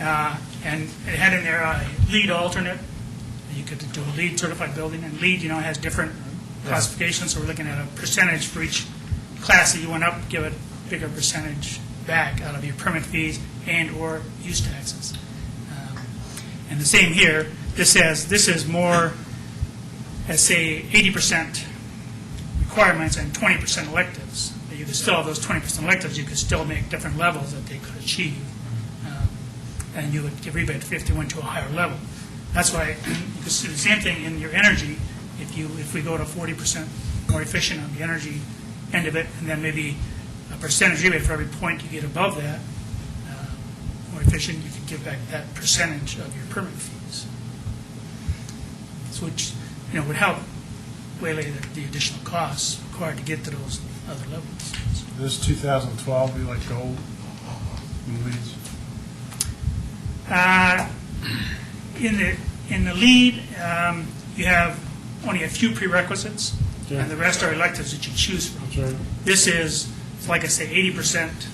And it had in there a lead alternate. You could do a lead certified building, and lead, has different classifications, so we're looking at a percentage for each class that you went up, give a bigger percentage back out of your permit fees and/or use taxes. And the same here, this is more, let's say, 80% requirements and 20% electives. But you could still have those 20% electives, you could still make different levels that they could achieve. And you would give rebate if they went to a higher level. That's why you could see the same thing in your energy. If we go to 40% more efficient on the energy end of it, and then maybe a percentage rebate for every point you get above that, more efficient, you could give back that percentage of your permit fees. So which, would help waylay the additional costs required to get to those other levels. This 2012 be like gold in leads? In the lead, you have only a few prerequisites, Okay. and the rest are electives that you choose from. That's right. This is, like I say, 80%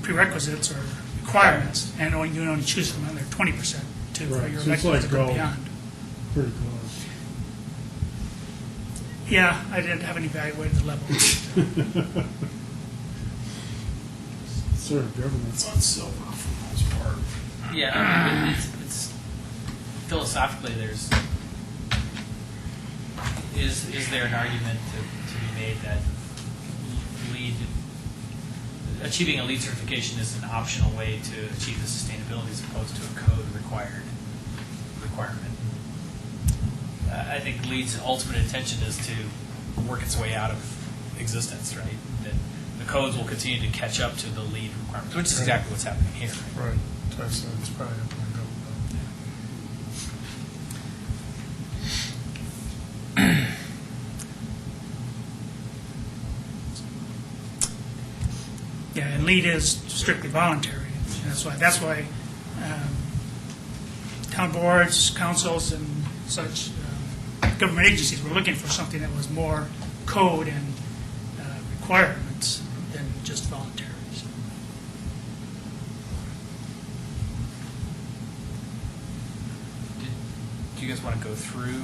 prerequisites or requirements, and you can only choose from them. They're 20% for Right. your So it's electives like to go gold. beyond. Pretty close. Yeah, I didn't have any evaluated the level. Sort of government's on silver for the most part. Yeah, it's philosophically, is there an argument to be made that achieving a LEED certification is an optional way to achieve the sustainability as opposed to a code requirement? I think LEED's ultimate intention is to work its way out of existence, right? That the codes will continue to catch up to the LEED requirements, which is exactly what's happening here. Right. That's it's probably up to go. Yeah, and LEED is strictly voluntary. That's why town boards, councils, and such government agencies were looking for something that was more code and requirements than just voluntary. Do you guys want to go through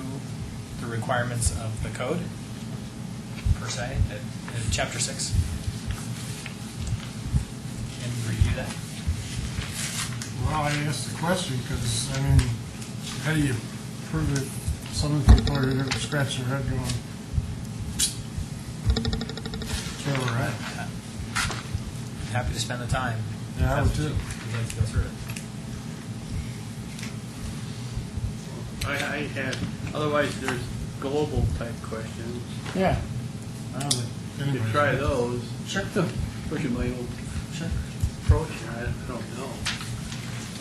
the requirements of the code, per se, at Chapter 6? And review that? Well, I asked the question because, how do you prove it? Some of the people are going to scratch their head going, that's where we're at. Happy to spend the time. Yeah, I would too. If you'd like to go through it. I had, otherwise there's global type questions. Yeah. I don't think You anybody's- try those. Sure. Look at my old approach here, I don't know.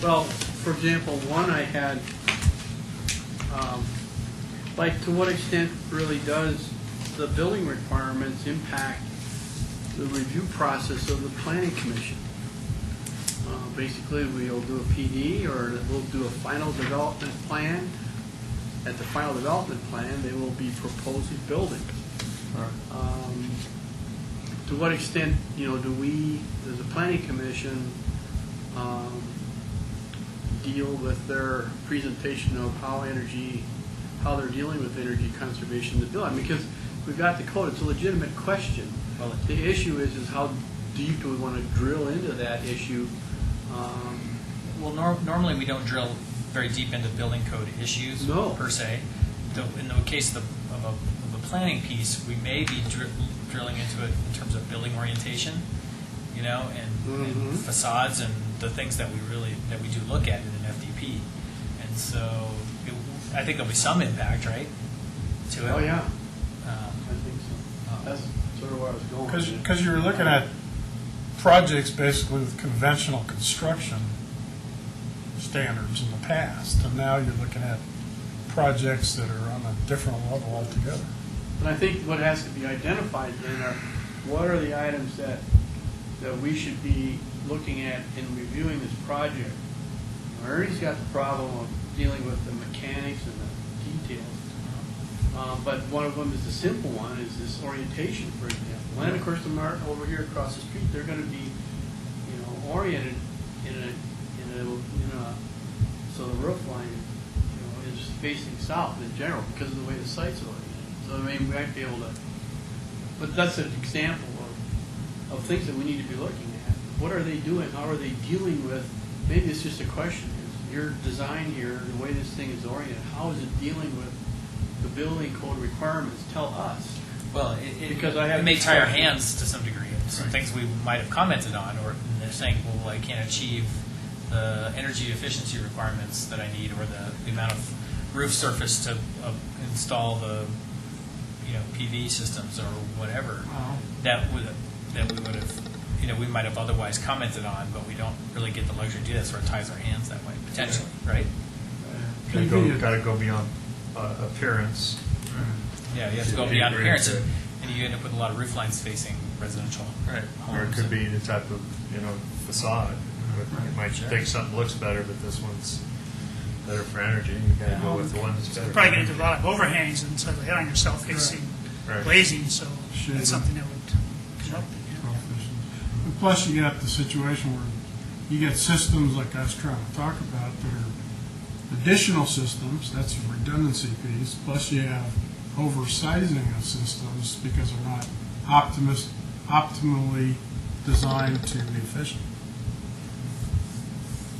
Well, for example, one I had, to what extent really does the building requirements impact the review process of the planning commission? Basically, we'll do a PD or we'll do a final development plan. At the final development plan, they will be proposing buildings. To what extent, do we, as a planning commission, deal with their presentation of how they're dealing with energy conservation in the building? Because we've got the code, it's a legitimate question. Well, The issue is how deep do we want to drill into that issue Well, normally we don't drill very deep into building code issues No. per se. In the case of the planning piece, we may be drilling into it in terms of building orientation, and facades and the things that we do look at in an FDP. And so I think there'll be some impact, right, to it. Oh, yeah. I think so. That's sort of where I was going. Because you're looking at projects basically with conventional construction standards in the past, and now you're looking at projects that are on a different level altogether. And I think what has to be identified then are, what are the items that we should be looking at in reviewing this project? Ernie's got the problem of dealing with the mechanics and the details. But one of them is the simple one, is this orientation, for example. And of course, the Mart over here across the street, they're going to be, oriented in a so the roof line, is facing south in general because of the way the site's oriented. So I mean, we might be able to. But that's an example of things that we need to be looking at. What are they doing? How are they dealing with? Maybe it's just a question. Is your design here, the way this thing is oriented, how is it dealing with the building code requirements? Tell us. Well, Because I have it may tie our discussion. hands to some degree. Some things we might have commented on, or they're saying, well, I can't achieve the energy efficiency requirements that I need, or the amount of roof surface to install the PV systems or whatever that we would have we might have otherwise commented on, but we don't really get the luxury to do that, so it ties our hands that way potentially, right? Got to go beyond appearance. Yeah, you have to go beyond appearance, and you end up with a lot of roof lines facing residential Right. homes. Or it could be the type of, facade. You might think something looks better, but this one's better for energy. You got to go with the one that's better. Probably going to do a lot of overhangs and sort of hit on yourself facing Right. glazing, so Shading. that's something that would come up. And plus, you got the situation where you get systems like I was trying to talk about that are additional systems, that's a redundancy piece, plus you have oversizing of systems because they're not optimally designed to be efficient.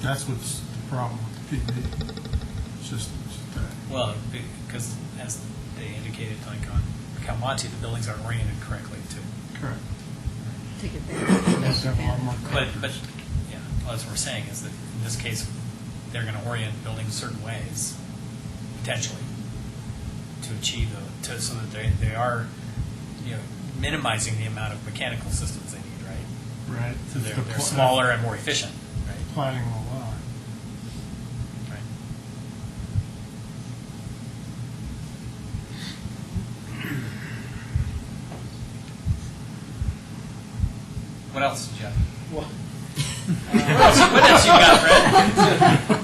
That's what's the problem with the PV systems. Well, because as they indicated, like on Calmonte, the buildings aren't oriented correctly too. Correct. Take advantage. You have to have a lot more But yeah, well, that's what we're saying is that in this case, they're going to orient buildings certain ways, potentially, to achieve so that they are, minimizing the amount of mechanical systems they need, right? Right. So If the they're smaller and more efficient, right? planning will allow it. Right. What else, Jeff? Well, What else you got, Fred?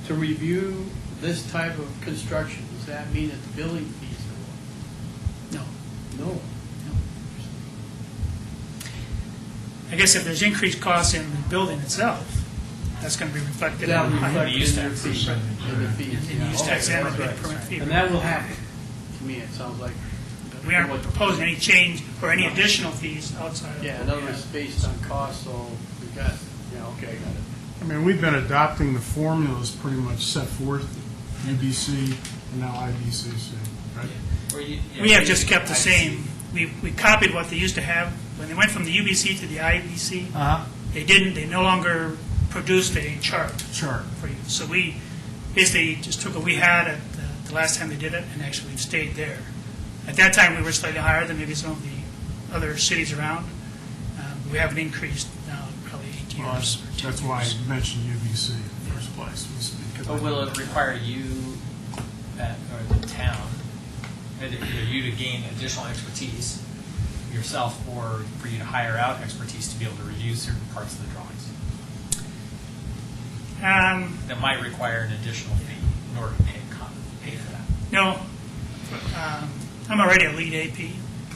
To review this type of construction, does that mean that the building fees No. go up? No. I guess if there's increased costs in the building itself, that's going to be reflected in That will the reflect The use in their tax. fee, in the fees. in the use Yeah, tax okay, and that's the right. permit fee. And that will happen, to me, it sounds like. We aren't proposing any change or any additional fees outside of. Yeah, in other words, based on cost, so we've got, okay, I got it. I mean, we've been adopting the formulas pretty much set forth, UBC and now IBCC, right? We have just kept the same. We copied what they used to have. When they went from the UBC to the IBC, they no longer produced a chart Chart. for you. So we basically just took what we had at the last time they did it, and actually we've stayed there. At that time, we were slightly higher than maybe some of the other cities around. We haven't increased now in probably 8 Well, years. or 10 that's why years. I mentioned UBC in the first place. Was because But will it require you, or the town, either you to gain additional expertise yourself, or for you to hire out expertise to be able to review certain parts of the drawings? That might require an additional fee in order to pay for that. No, I'm already a lead AP,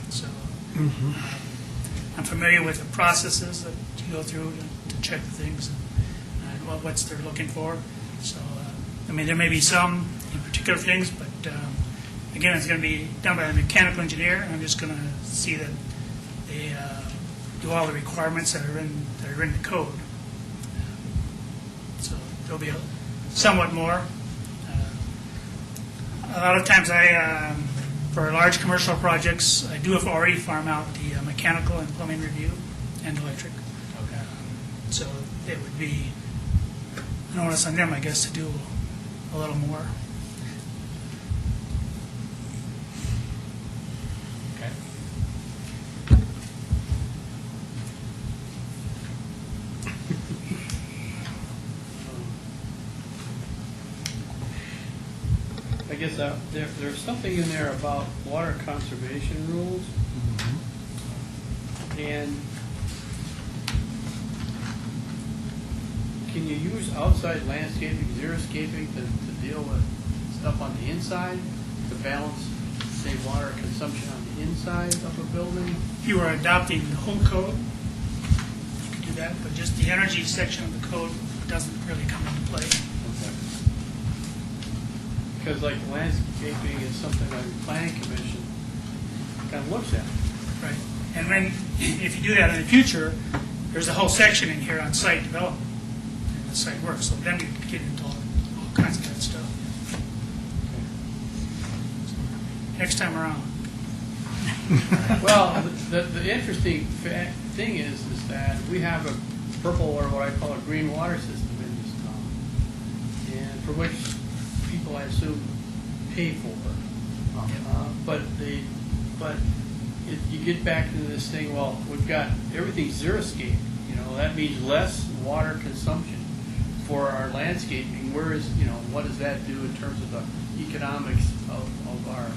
so I'm familiar with the processes that you go through to check the things and what they're looking for. So, I mean, there may be some in particular things, but again, it's going to be done by a mechanical engineer. I'm just going to see that they do do all the requirements that are in the code. So there'll be somewhat more. A lot of times for large commercial projects, I do have already farm out the mechanical and plumbing review and electric. Okay. So it would be an onus on them, I guess, to do a little more. Okay. I guess there's something in there about water conservation rules. And can you use outside landscaping, xeriscaping to deal with stuff on the inside, to balance, say, water consumption on the inside of a building? If you were adopting the whole code, you could do that, but just the energy section of the code doesn't really come into play. Because like landscaping is something like the planning commission kind of looks at. Right. And when, if you do that in the future, there's a whole section in here on site development and the site work. So then you get into all kinds of that stuff. Next time around. Well, the interesting thing is that we have a purple, or what I call a green water system in this town, and for which people, I assume, pay for. But you get back into this thing. Well, we've got everything's xeriscape. You know, that means less water consumption for our landscaping. Whereas, what does that do in terms of the economics of our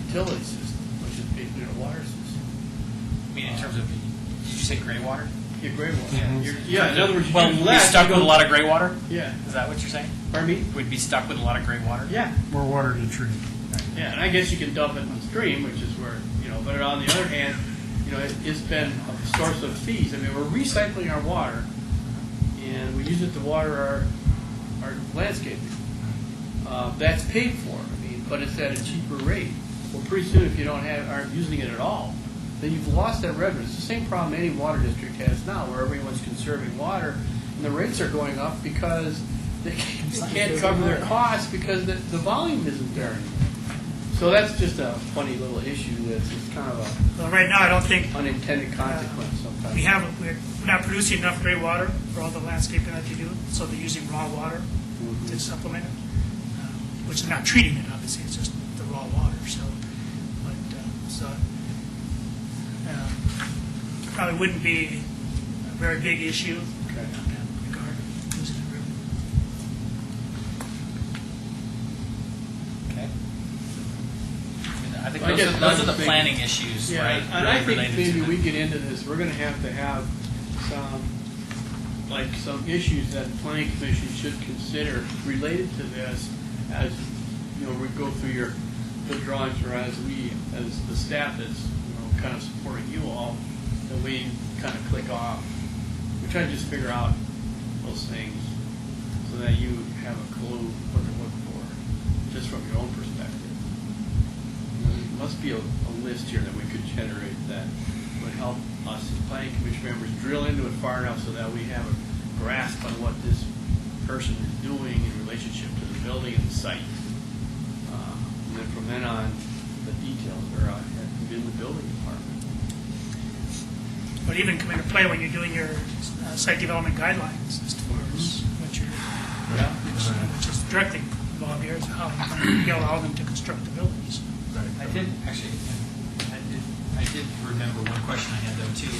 utility system, which is basically a water system? I mean, in terms of, did you say gray water? Yeah, gray water. Yeah. In other words, you well, do we'd be less, stuck you with a go- lot of gray water? Yeah. Is that what you're saying? Pardon me? We'd be stuck with a lot of gray water? Yeah. More water to treat. Yeah, and I guess you can dump it in the stream, which is where, but on the other hand, it's been a source of fees. I mean, we're recycling our water, and we use it to water our landscaping. That's paid for, but it's at a cheaper rate. Well, pretty soon, if you aren't using it at all, then you've lost that revenue. It's the same problem any water district has now, where everyone's conserving water, and the rates are going up because they can't cover their costs because the volume isn't there anymore. So that's just a funny little issue that's just kind of Well, right now, I don't think unintended consequence sometimes. we're not producing enough gray water for all the landscaping that you do, so they're using raw water to supplement it, which is not treating it, obviously, it's just the raw water. Probably wouldn't be a very big issue in that regard, using it really. Okay. I think I guess those are the thing- planning issues, Yeah, right? and I think related maybe to we get into this, we're going to have some issues that the planning commission should consider related to this as, we go through the drawings, or as the staff is, kind of supporting you all, that we kind of click off. We try to just figure out those things so that you have a clue what to look for, just from your own perspective. There must be a list here that we could generate that would help us as planning commission members drill into it far enough so that we have a grasp on what this person is doing in relationship to the building and the site. And then from then on, the details are in the building department. But even come into play when you're doing your site development guidelines as far as what you're, which is directly involved here, is how you allow them to construct the buildings. I did remember one question I had though too.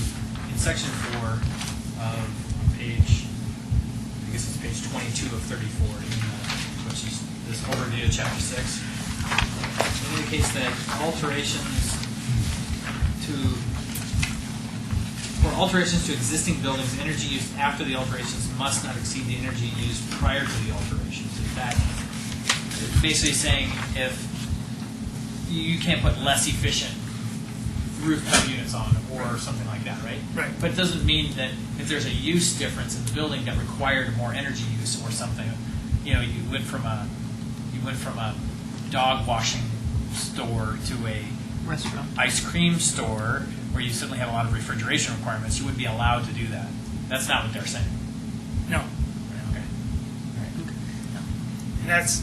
In section 4 of page, I guess it's page 22 of 34, which is this overview of chapter 6. It indicates that for alterations to existing buildings, energy used after the alterations must not exceed the energy used prior to the alterations. In fact, it's basically saying if you can't put less efficient rooftop units on or something like that, right? Right. But it doesn't mean that if there's a use difference in the building that required more energy use or something, you went from a dog washing store to a Restaurant. ice cream store where you suddenly have a lot of refrigeration requirements, you wouldn't be allowed to do that. That's not what they're saying. No. Okay. And that's,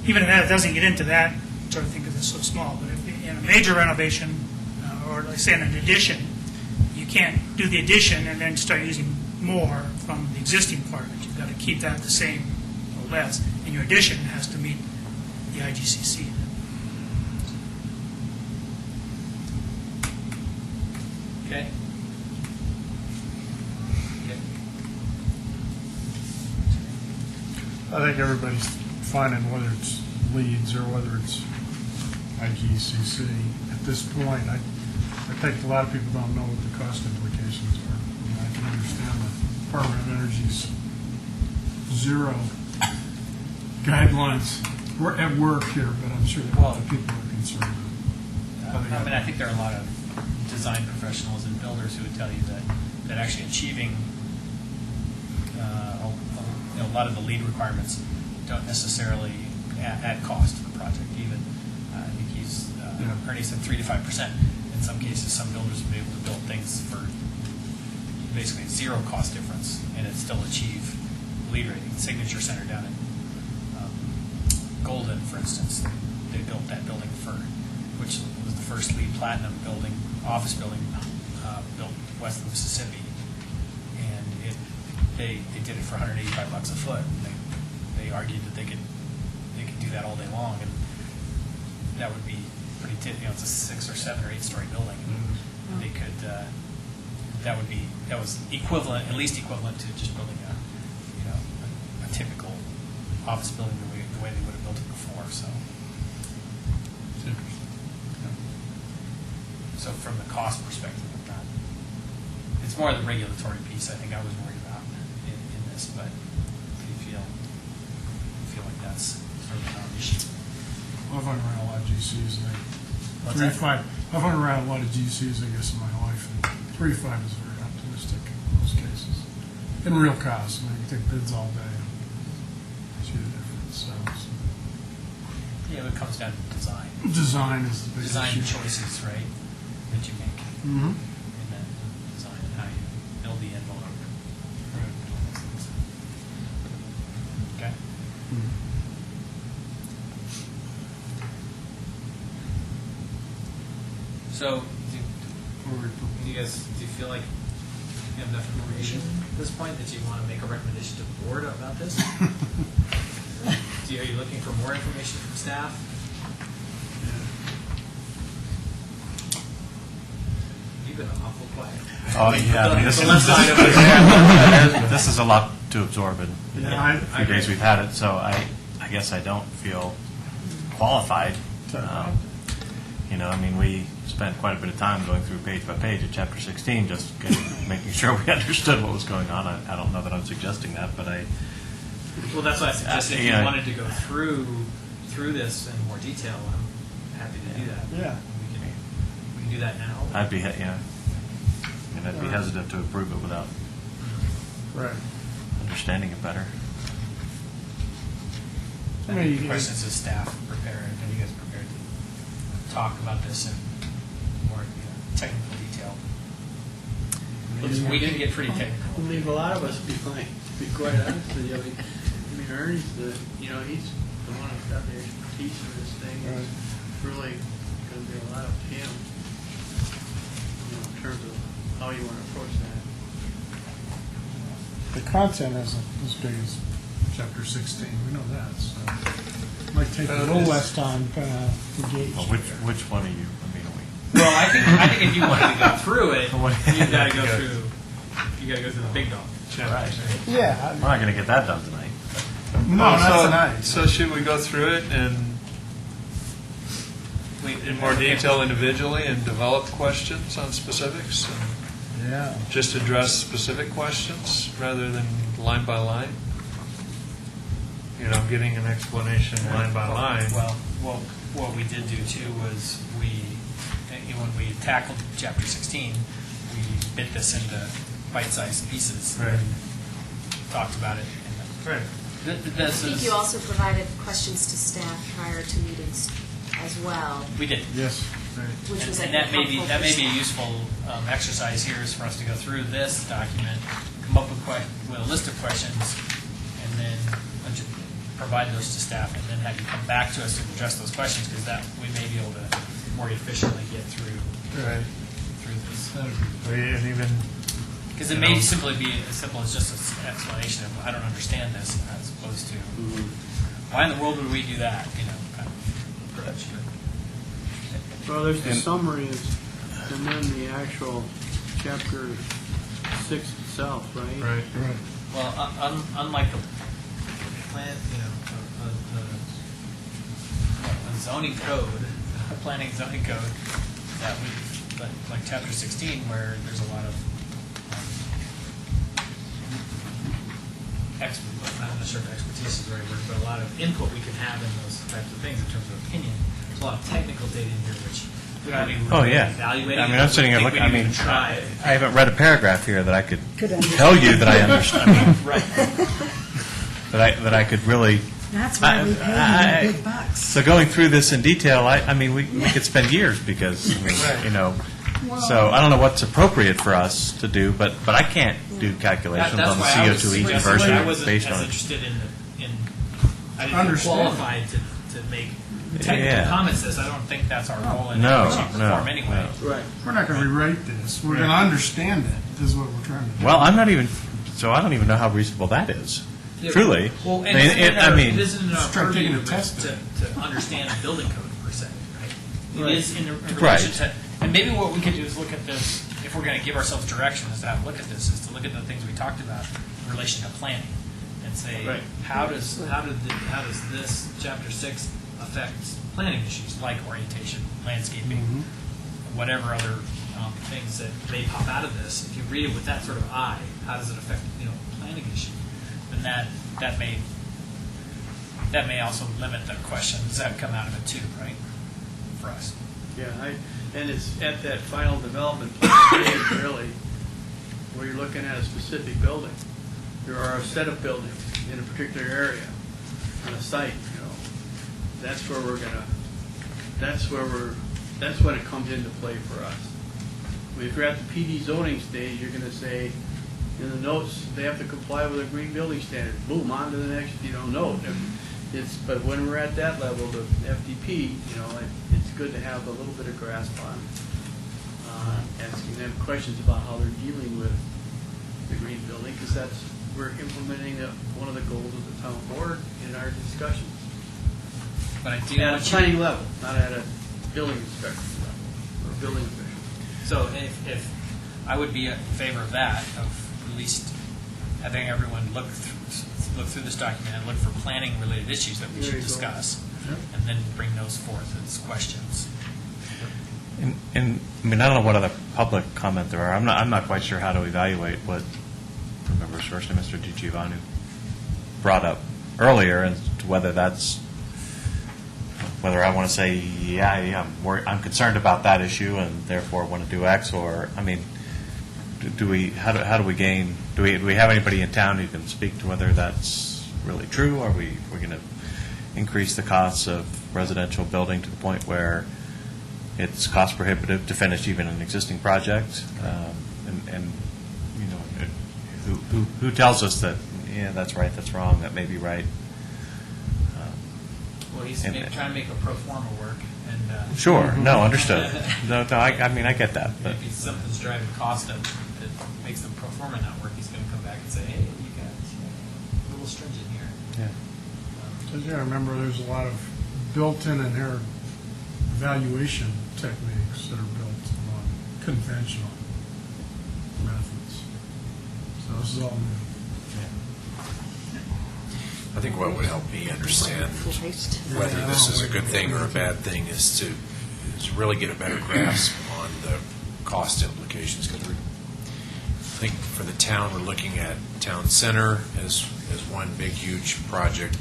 even if that doesn't get into that sort of thing because it's so small, but if in a major renovation, or like say in an addition, you can't do the addition and then start using more from the existing part of it. You've got to keep that the same or less, and your addition has to meet the IGCC. Okay. I think everybody's finding whether it's leads or whether it's IGCC. At this point, I think a lot of people don't know what the cost implications are. I mean, I can understand the Department of Energy's zero guidelines. We're at work here, but I'm sure that a lot of people are concerned. I mean, I think there are a lot of design professionals and builders who would tell you that actually achieving a lot of the lead requirements don't necessarily add cost to the project even. I think Ernie said 3 to 5%. In some cases, some builders will be able to build things for basically zero cost difference and it still achieve lead rating. Signature Center down in Golden, for instance, they built that building which was the first LEED Platinum building, office building built west of Mississippi, and they did it for $185 a foot. And they argued that they could do that all day long, and that would be pretty. It's a 6 or 7 or 8 story building. And they could. That was equivalent, at least equivalent to just building a typical office building the way they would have built it before. So. It's interesting. So from the cost perspective, it's more the regulatory piece I think I was worried about in this, but do you feel like that's sort of a non-issue? I've hung around a lot of GCs, and What's 3 to that? 5. I've hung around a lot of GCs, I guess, in my life, and 3 to 5 is very optimistic in most cases. In real cost, I mean, you take bids all day, and see the difference. So Yeah, it comes down to design. design is the big Design issue. choices, right, that you make Mm-hmm. in that design and how you build the envelope. Okay. So, do you feel like you have enough information at this point that you want to make a recommendation to the board about this? Are you looking for more information from staff? You've been awful quiet. Oh, yeah, I mean, The left side of it. this is a lot to absorb in Yeah, the few days we've had it, so I guess I don't feel qualified. I mean, we spent quite a bit of time going through page by page of Chapter 16, just making sure we understood what was going on. I don't know that I'm suggesting that, but Well, that's why I suggested if you yeah. wanted to go through this in more detail, I'm happy to do that. Yeah. We can do that now. I'd be hesitant to approve it without Right. understanding it better. I mean, The questions is staff prepared, are you guys prepared to talk about this in more technical detail? We can get pretty technical. I mean, a lot of us behind, to be quite honest with you. I mean, Ernie's he's the one who's got the expertise for this thing. Right. It's really going to be a lot of him, in terms of how you want to approach that. The content isn't as big as Chapter 16. We know that, so it might take a little less time to engage. Well, which one are you? I mean, are we? Well, I think if you wanted to go through it, What- you've got to go through the big dog. Right. Yeah. We're not going to get that done tonight. No, that's nice. So should we go through it in more detail individually and develop questions on specifics? And Yeah. just address specific questions rather than line by line? Getting an explanation line by line. Well, what we did do too was when we tackled Chapter 16, we bit this into bite-sized pieces. Right. And talked about it. Right. I think you also provided questions to staff prior to meetings as well. We did. Yes. which was, I And think, that may be a helpful. useful exercise here is for us to go through this document, come up with a list of questions, and then provide those to staff, and then have you come back to us to address those questions, because that we may be able to more efficiently get through Right. this. And even, Because it may simply be as simple as just an explanation of, I don't understand this, as opposed to, why in the world would we do that, kind of approach. Well, there's the summary, and then the actual chapter 6 itself, right? right. Well, unlike the plan, a zoning code, a planning and zoning code, that we, like chapter 16, where there's a lot of I'm not sure if expertise is the right word, but a lot of input we can have in those types of things in terms of opinion. There's a lot of technical data in here which we don't even Oh, yeah. evaluating. I mean, I'm sitting here think looking, we I didn't mean, even try. I haven't read a paragraph here that I could tell you that I understand. I mean, Right. that I could really. That's why we pay you big bucks. So going through this in detail, I mean, we could spend years because, I mean, so I don't know what's appropriate for us to do, but I can't do calculations That's on the why I was CO2 each suggesting that I version wasn't based as on. interested I didn't feel Understand. qualified to make technical Yeah. comments to this. I don't think that's our role in No, any shape or no, form anyway. Right. We're not going to rewrite this. We're going to understand it, is what we're trying to do. Well, I'm not even, so I don't even know how reasonable that is. Truly. Well, I and mean, it isn't in our Start purview taking a to test to understand a building code per se, right? It is in relation Right. to, and maybe what we could do is look at this, if we're going to give ourselves direction, is to have a look at this, is to look at the things we talked about in relation to planning, and say, Right. how does this chapter 6 affect planning issues like orientation, landscaping, whatever other things that may pop out of this? If you read it with that sort of eye, how does it affect planning issue? And that may also limit the questions that come out of it too, right? For us. Yeah, and it's at that final development plan stage, really, where you're looking at a specific building. There are a set of buildings in a particular area on a site, That's where that's when it comes into play for us. If you're at the PD zoning stage, you're going to say, in the notes, they have to comply with a green building standard. Boom, on to the next, note. But when we're at that level, the FDP, it's good to have a little bit of grasp on asking them questions about how they're dealing with the green building, because we're implementing one of the goals of the town board in our discussions. But I do At a want you planning level, not at a building inspector level, or building official. So if I would be in favor of that, of at least having everyone look through this document and look for planning-related issues that we There should you go. discuss, and then bring those forth as questions. And I mean, I don't know what other public comment there are. I'm not quite sure how to evaluate what, remember his first name, Mr. DiGiovanni, brought up earlier, and to whether I want to say, I'm concerned about that issue and therefore want to do X, or, I mean, how do we gain, do we have anybody in town who can speak to whether that's really true? Are we going to increase the costs of residential building to the point where it's cost prohibitive to finish even an existing project? And who tells us that, that's right, that's wrong, that may be right? Well, he's And- trying to make a pro forma work, and Sure, no, understood. No, I mean, I get that, but, if something's driving cost up that makes the pro forma not work, he's going to come back and say, hey, you guys, a little stringent here. yeah. Because, remember, there's a lot of built-in inherent evaluation techniques that are built on conventional methods. So this is all new. I think what would help me understand whether this is a good thing or a bad thing is to really get a better grasp on the cost implications. Because I think for the town, we're looking at town center as one big, huge project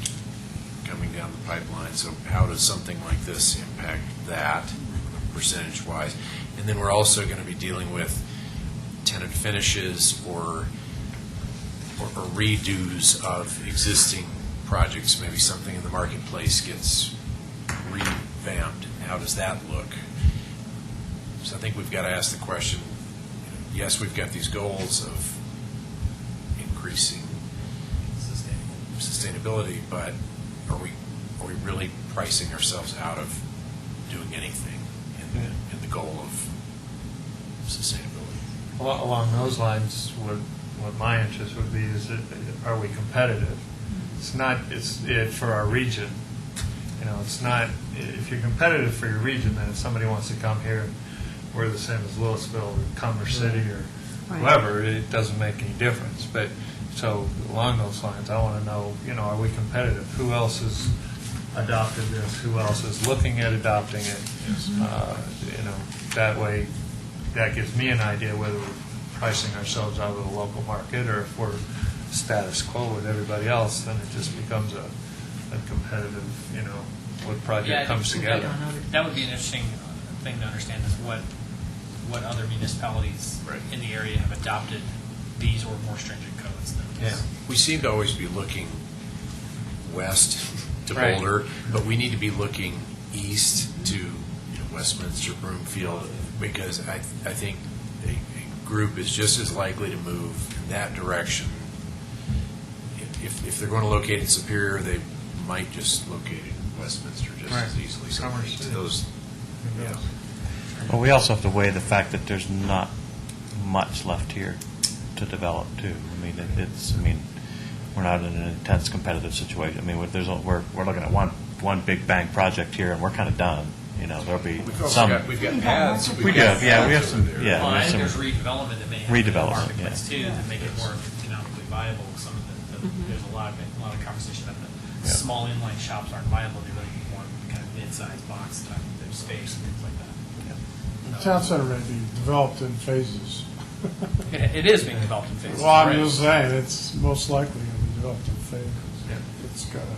coming down the pipeline. So how does something like this impact that percentage-wise? And then we're also going to be dealing with tenant finishes or redos of existing projects. Maybe something in the marketplace gets revamped. How does that look? So I think we've got to ask the question, yes, we've got these goals of increasing sustainability, but are we really pricing ourselves out of doing anything in the goal of sustainability? Along those lines, what my interest would be is, are we competitive? It's not, it's for our region. You know, it's not, if you're competitive for your region, then if somebody wants to come here, we're the same as Louisville or Commerce City or whoever, it doesn't make any difference. But, so along those lines, I want to know, are we competitive? Who else has adopted this? Who else is looking at adopting it? That way, that gives me an idea whether we're pricing ourselves out of the local market, or if we're status quo with everybody else, then it just becomes a competitive, what project comes together. That would be an interesting thing to understand, is what other municipalities in the area have adopted these or more stringent codes than this. Yeah. We seem to always be looking west to Boulder, but we need to be looking east to Westminster, Broomfield, because I think a group is just as likely to move in that direction. If they're going to locate in Superior, they might just locate it in Westminster just as easily. So those, Well, we also have to weigh the fact that there's not much left here to develop, too. We're not in an intense competitive situation. We're looking at one big bang project here, and we're kind of done. There'll be we've got paths. We have some. Well, I think there's some redevelopment that may happen in the marketplace too, yeah. to make it more economically viable. Some of there's a lot of conversation about the small inline shops aren't viable. They really need more kind of mid-sized box type of space and things like that. The town center may be developed in phases. It is being developed in phases. Well, I'm right? just saying, it's most likely going to be developed in phases. It's got a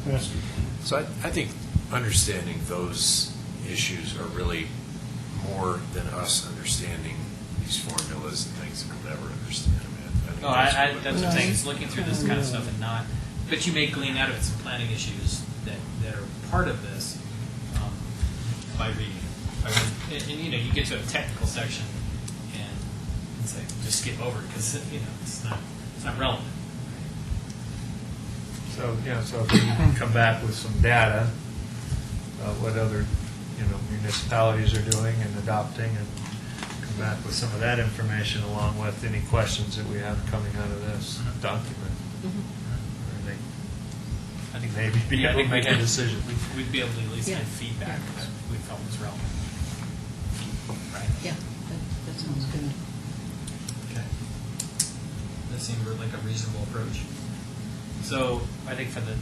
master plan. So I think understanding those issues are really more than us understanding these formulas and things that we'll never understand. No, that's the thing. It's looking through this kind of stuff and not. But you may glean out of it some planning issues that are part of this by reading. And you get to a technical section and say just skip over it because it's not relevant. So, so if we come back with some data, what other, municipalities are doing and adopting, and come back with some of that information along with any questions that we have coming out of this document. I think maybe be able to make a decision. We'd be able to at least get feedback that we felt was relevant. Right. Yeah, that sounds good. Okay. That seemed like a reasonable approach. So I think for the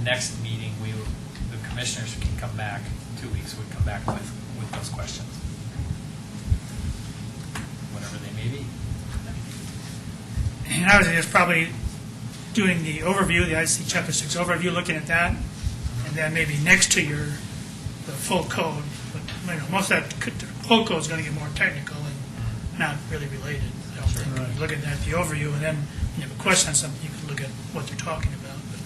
next meeting, the commissioners can come back, 2 weeks would come back with those questions. Whatever they may be. And I was just probably doing the overview, the IC Chapter 6 overview, looking at that, and then maybe next to the full code. But most of that full code is going to get more technical and not really related. I don't think. Right. Looking at the overview, and then when you have a question on something, you can look at what they're talking about. But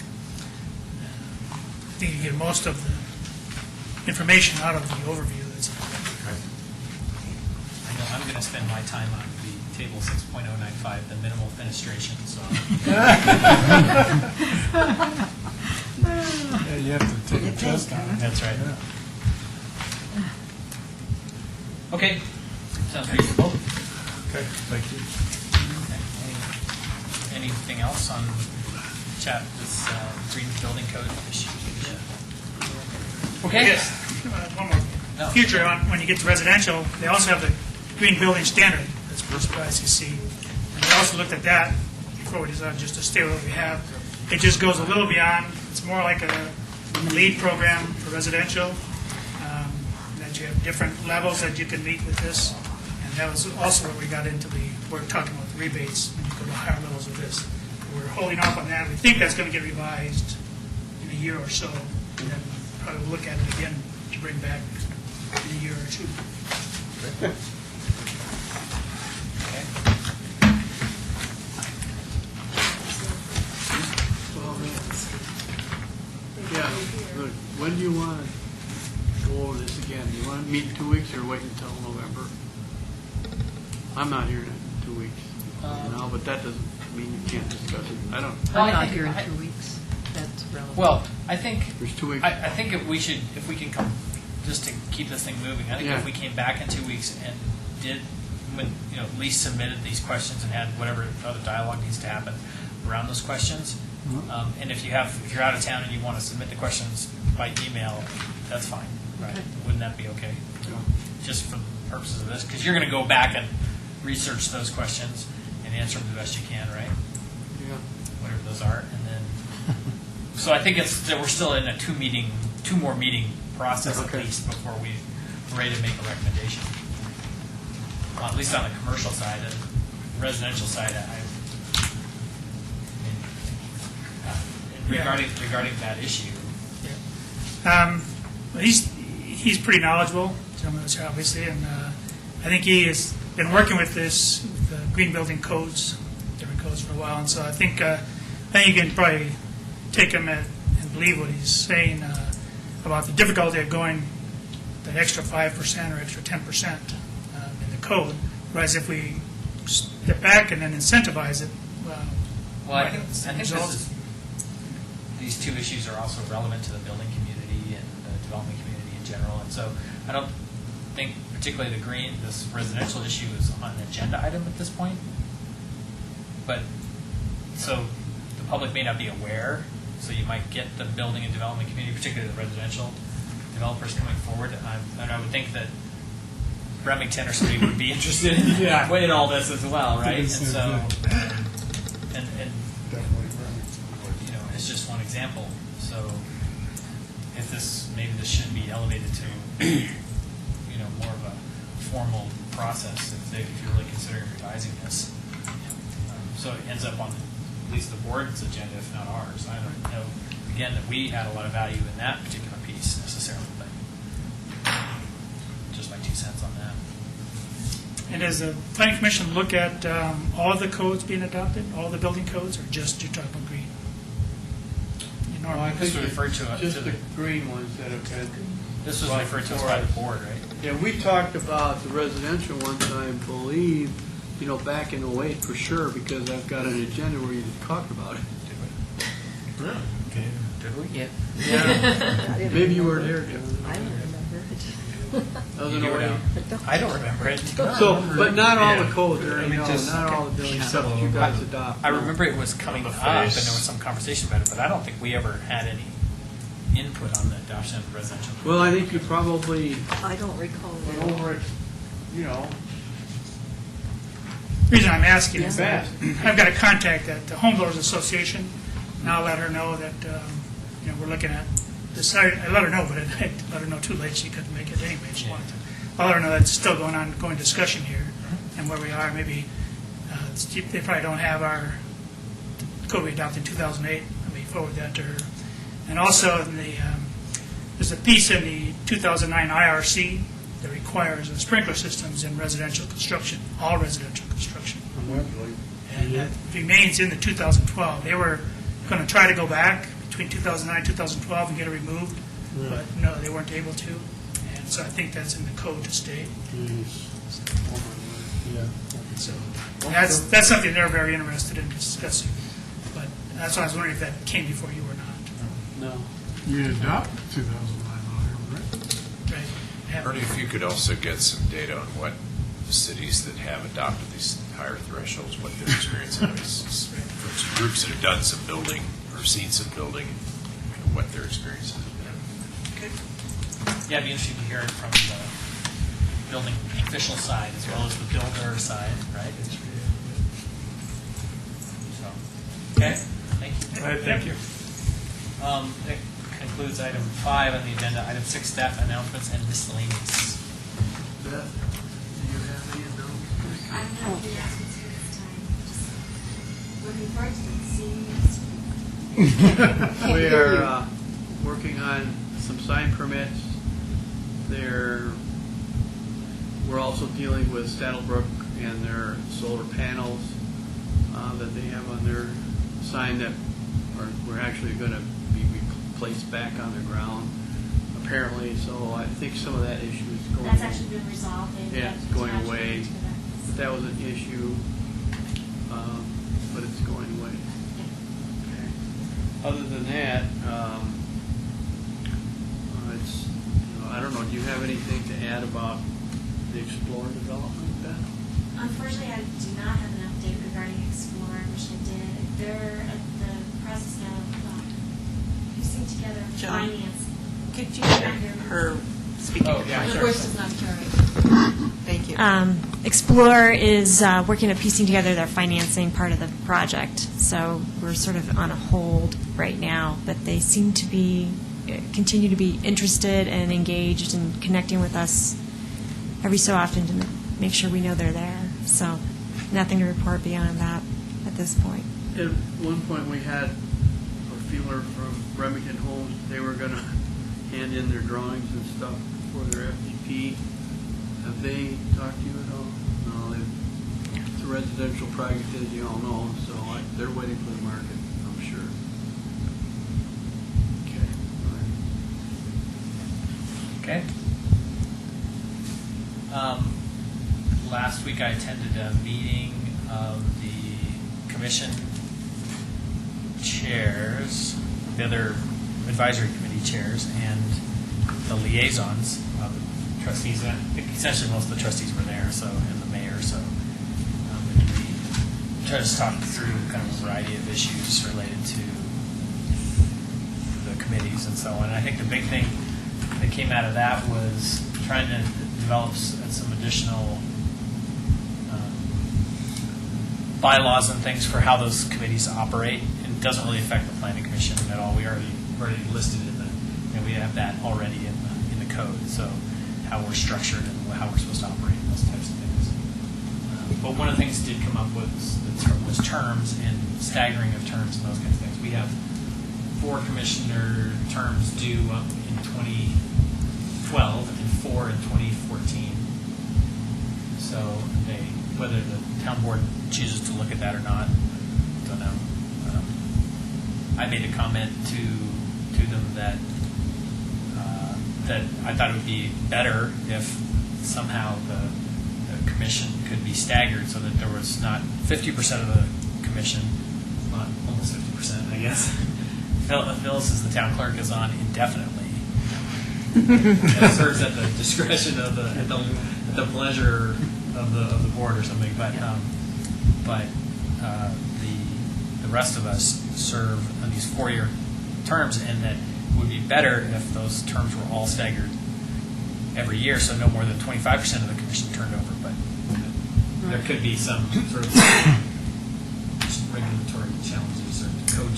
I think you get most of the information out of the overview. I know I'm going to spend my time on the table 6.095, the minimal fenestration. So Yeah, you have to take a test on it. that's right. Yeah. Okay, sounds reasonable. Okay, thank you. Anything else on this green building code issue? Okay. Yes. One more. No. Future, when you get to residential, they also have the green building standard that's produced by ICC. And we also looked at that before we decided just to stay with what we have. It just goes a little beyond. It's more like a LEED program for residential, that you have different levels that you can meet with this. And that was also where we got into we're talking about the rebates when you go to higher levels of this. We're holding off on that. We think that's going to get revised in a year or so. And then probably look at it again to bring back in a year or two. Yeah, look, when do you want to go go over this again. Do you want to meet in 2 weeks or wait until November? I'm not here in 2 weeks, but that doesn't mean you can't discuss it. I don't, Well, I I'm not think- here in I- 2 weeks. That's relevant. Well, I think, there's 2 weeks. I think if we can come, just to keep this thing moving, I think Yeah. if we came back in 2 weeks and at least submitted these questions and had whatever other dialogue needs to happen around those questions, and if you're out of town and you want to submit the questions by email, that's fine, right? Wouldn't that be okay? Just for the purposes of this, because you're going to go back and research those questions and answer them the best you can, right? Yeah. Whatever those are, and then. So I think it's that we're still in a two more meeting process at Okay. least before we're ready to make a recommendation. Well, at least on the commercial side, and residential side, regarding that issue. He's pretty knowledgeable, gentleman that's here, obviously, and I think he has been working with this, the green building codes, different codes for a while, and so I think you can probably take him and believe what he's saying about the difficulty of going that extra 5% or extra 10% in the code, whereas if we step back and then incentivize it, Well, I think these two issues are also relevant to the building community and the development community in general, and so I don't think particularly this residential issue is on an agenda item at this point. But, so the public may not be aware, so you might get the building and development community, particularly the residential developers coming forward, and I would think that Remington or somebody would be interested in all this as well, right? And so, and Definitely. it's just one example. So if maybe this should be elevated to, more of a formal process if you're really considering revising this. So it ends up on at least the board's agenda, if not ours. I don't know, again, that we add a lot of value in that particular piece necessarily, but just my 2 cents on that. And does the planning commission look at all the codes being adopted, all the building codes, or just you're talking about green? You normally- This was referred to Just the green ones that have been. This was referred to us by the board, right? Yeah, we talked about the residential ones, I believe, back in '08 for sure, because I've got an agenda where you talked about it. Did we? Yeah. Yeah. Maybe you weren't there, Jim. I don't remember it. That was in You were 08. down. I don't remember it. So, but not all the codes, I are mean, just- not all the building stuff that you guys adopt. I remember it was coming up, and there was some conversation about it, but I don't think we ever had any input on the adoption of the residential. Well, I think you probably I don't recall went that. over it, The reason I'm asking is that fast. I've got a contact at the Home Builders Association, and I'll let her know that, we're looking at this. I let her know, but I let her know too late, she couldn't make it anyway, she wanted to. I'll let her know that it's still going discussion here, and where we are, maybe, they probably don't have our code we adopted in 2008, let me forward that to her. And also, there's a piece in the 2009 IRC that requires sprinkler systems in residential construction, all residential construction. And that remains in the 2012. They were going to try to go back between 2009 and 2012 and get it removed, but no, they weren't able to. And so I think that's in the code to stay. So that's something they're very interested in discussing. But that's why I was wondering if that came before you or not. No. You adopted 2009 on right? Right? Yeah. Ernie, if you could also get some data on what cities that have adopted these higher thresholds, what their experience is, for some groups that have done some building or seen some building, what their experience has been. Yeah, it'd be interesting to hear it from the building official side as well as the builder side, right? So, okay, thank you. All right, thank you. That concludes item 5 on the agenda. Item 6, staff announcements and miscellaneous. Beth, do you have any of those? I'm not here this time. Just looking forward to seeing you next week. We are working on some sign permits. We're also dealing with Saddlebrook and their solar panels that they have on their sign that we're actually going to be placed back on the ground. apparently, so I think some of that issue is going. That's actually been resolved. They've Yeah, it's going attached away. it to that. But that was an issue, but it's going away. Okay. Other than that, it's, I don't know, do you have anything to add about the Explorer development, Beth? Unfortunately, I do not have an update regarding Explorer. I wish I did. They're at the process now of piecing together John? finance. Could you hear her speaking? Oh, yeah, The sure. voice is not carried. Thank you. Explorer is working at piecing together their financing part of the project, so we're sort of on a hold right now, but they seem to continue to be interested and engaged and connecting with us every so often to make sure we know they're there. So nothing to report beyond that at this point. At one point, we had a feeler from Remington Homes. They were going to hand in their drawings and stuff for their FDP. Have they talked to you at all? No, it's a residential project, as you all know, so they're waiting for the market, I'm sure. Okay. All right. Okay. Last week I attended a meeting of the commission chairs, the other advisory committee chairs, and the liaisons of the trustees. And I think essentially most of the trustees were there, so, and the mayor, so. And we tried to talk through kind of a variety of issues related to the committees and so on. And I think the big thing that came out of that was trying to develop some additional bylaws and things for how those committees operate. It doesn't really affect the planning commission at all. We already listed in the, we have that already in the code. So how we're structured and how we're supposed to operate and those types of things. But one of the things that did come up was terms and staggering of terms and those kinds of things. We have 4 commissioner terms due up in 2012 and 4 in 2014. So whether the town board chooses to look at that or not, don't know. I made a comment to them that I thought it would be better if somehow the commission could be staggered so that there was not 50% of the commission, well, almost 50%, I guess. Phyllis, as the town clerk, is on indefinitely. It serves at the discretion of at the pleasure of the board or something. But the rest of us serve on these 4-year terms, and that it would be better if those terms were all staggered every year, so no more than 25% of the commission turned over. But there could be some sort of regulatory challenges or code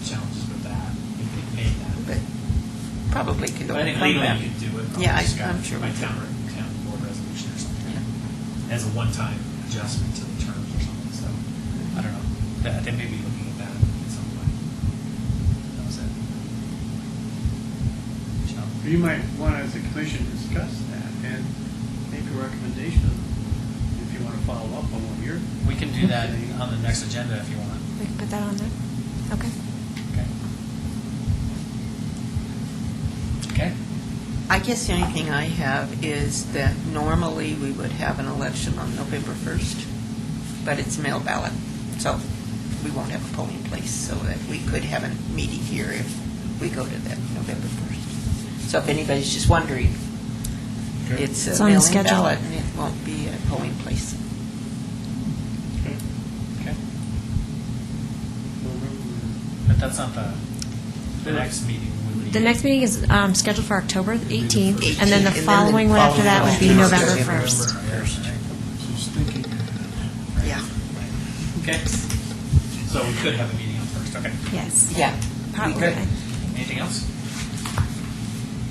challenges with that if we made that. But probably could But I think overcome legally that. you could do it. Yeah, Just I'm sure by we could. town board resolution or something, as a one-time adjustment to the terms or something. So I don't know. They may be looking at that at some point. That was it. So, You might want, as a commission, discuss that and make a recommendation if you want to follow up on what you're. we can do that on the next agenda if you want. We can put that on there. Okay. Okay. Okay. I guess the only thing I have is that normally we would have an election on November 1st, but it's mail ballot, so we won't have a polling place, so that we could have a meeting here if we go to that November 1st. So if anybody's just wondering, it's It's a on the mail-in schedule. ballot, and it won't be a polling place. Okay. But that's not the next meeting. Would be The next meeting is scheduled for October 18th, and then the 18th, and then following one after that would be November November 1st. 1st. Just thinking. Yeah. Okay. So we could have a meeting on the 1st. Okay. Yes. Yeah. Probably. Anything else?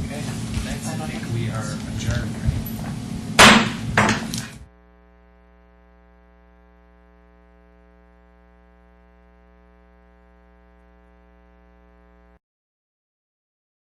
Okay. Thanks. I think we are adjourned.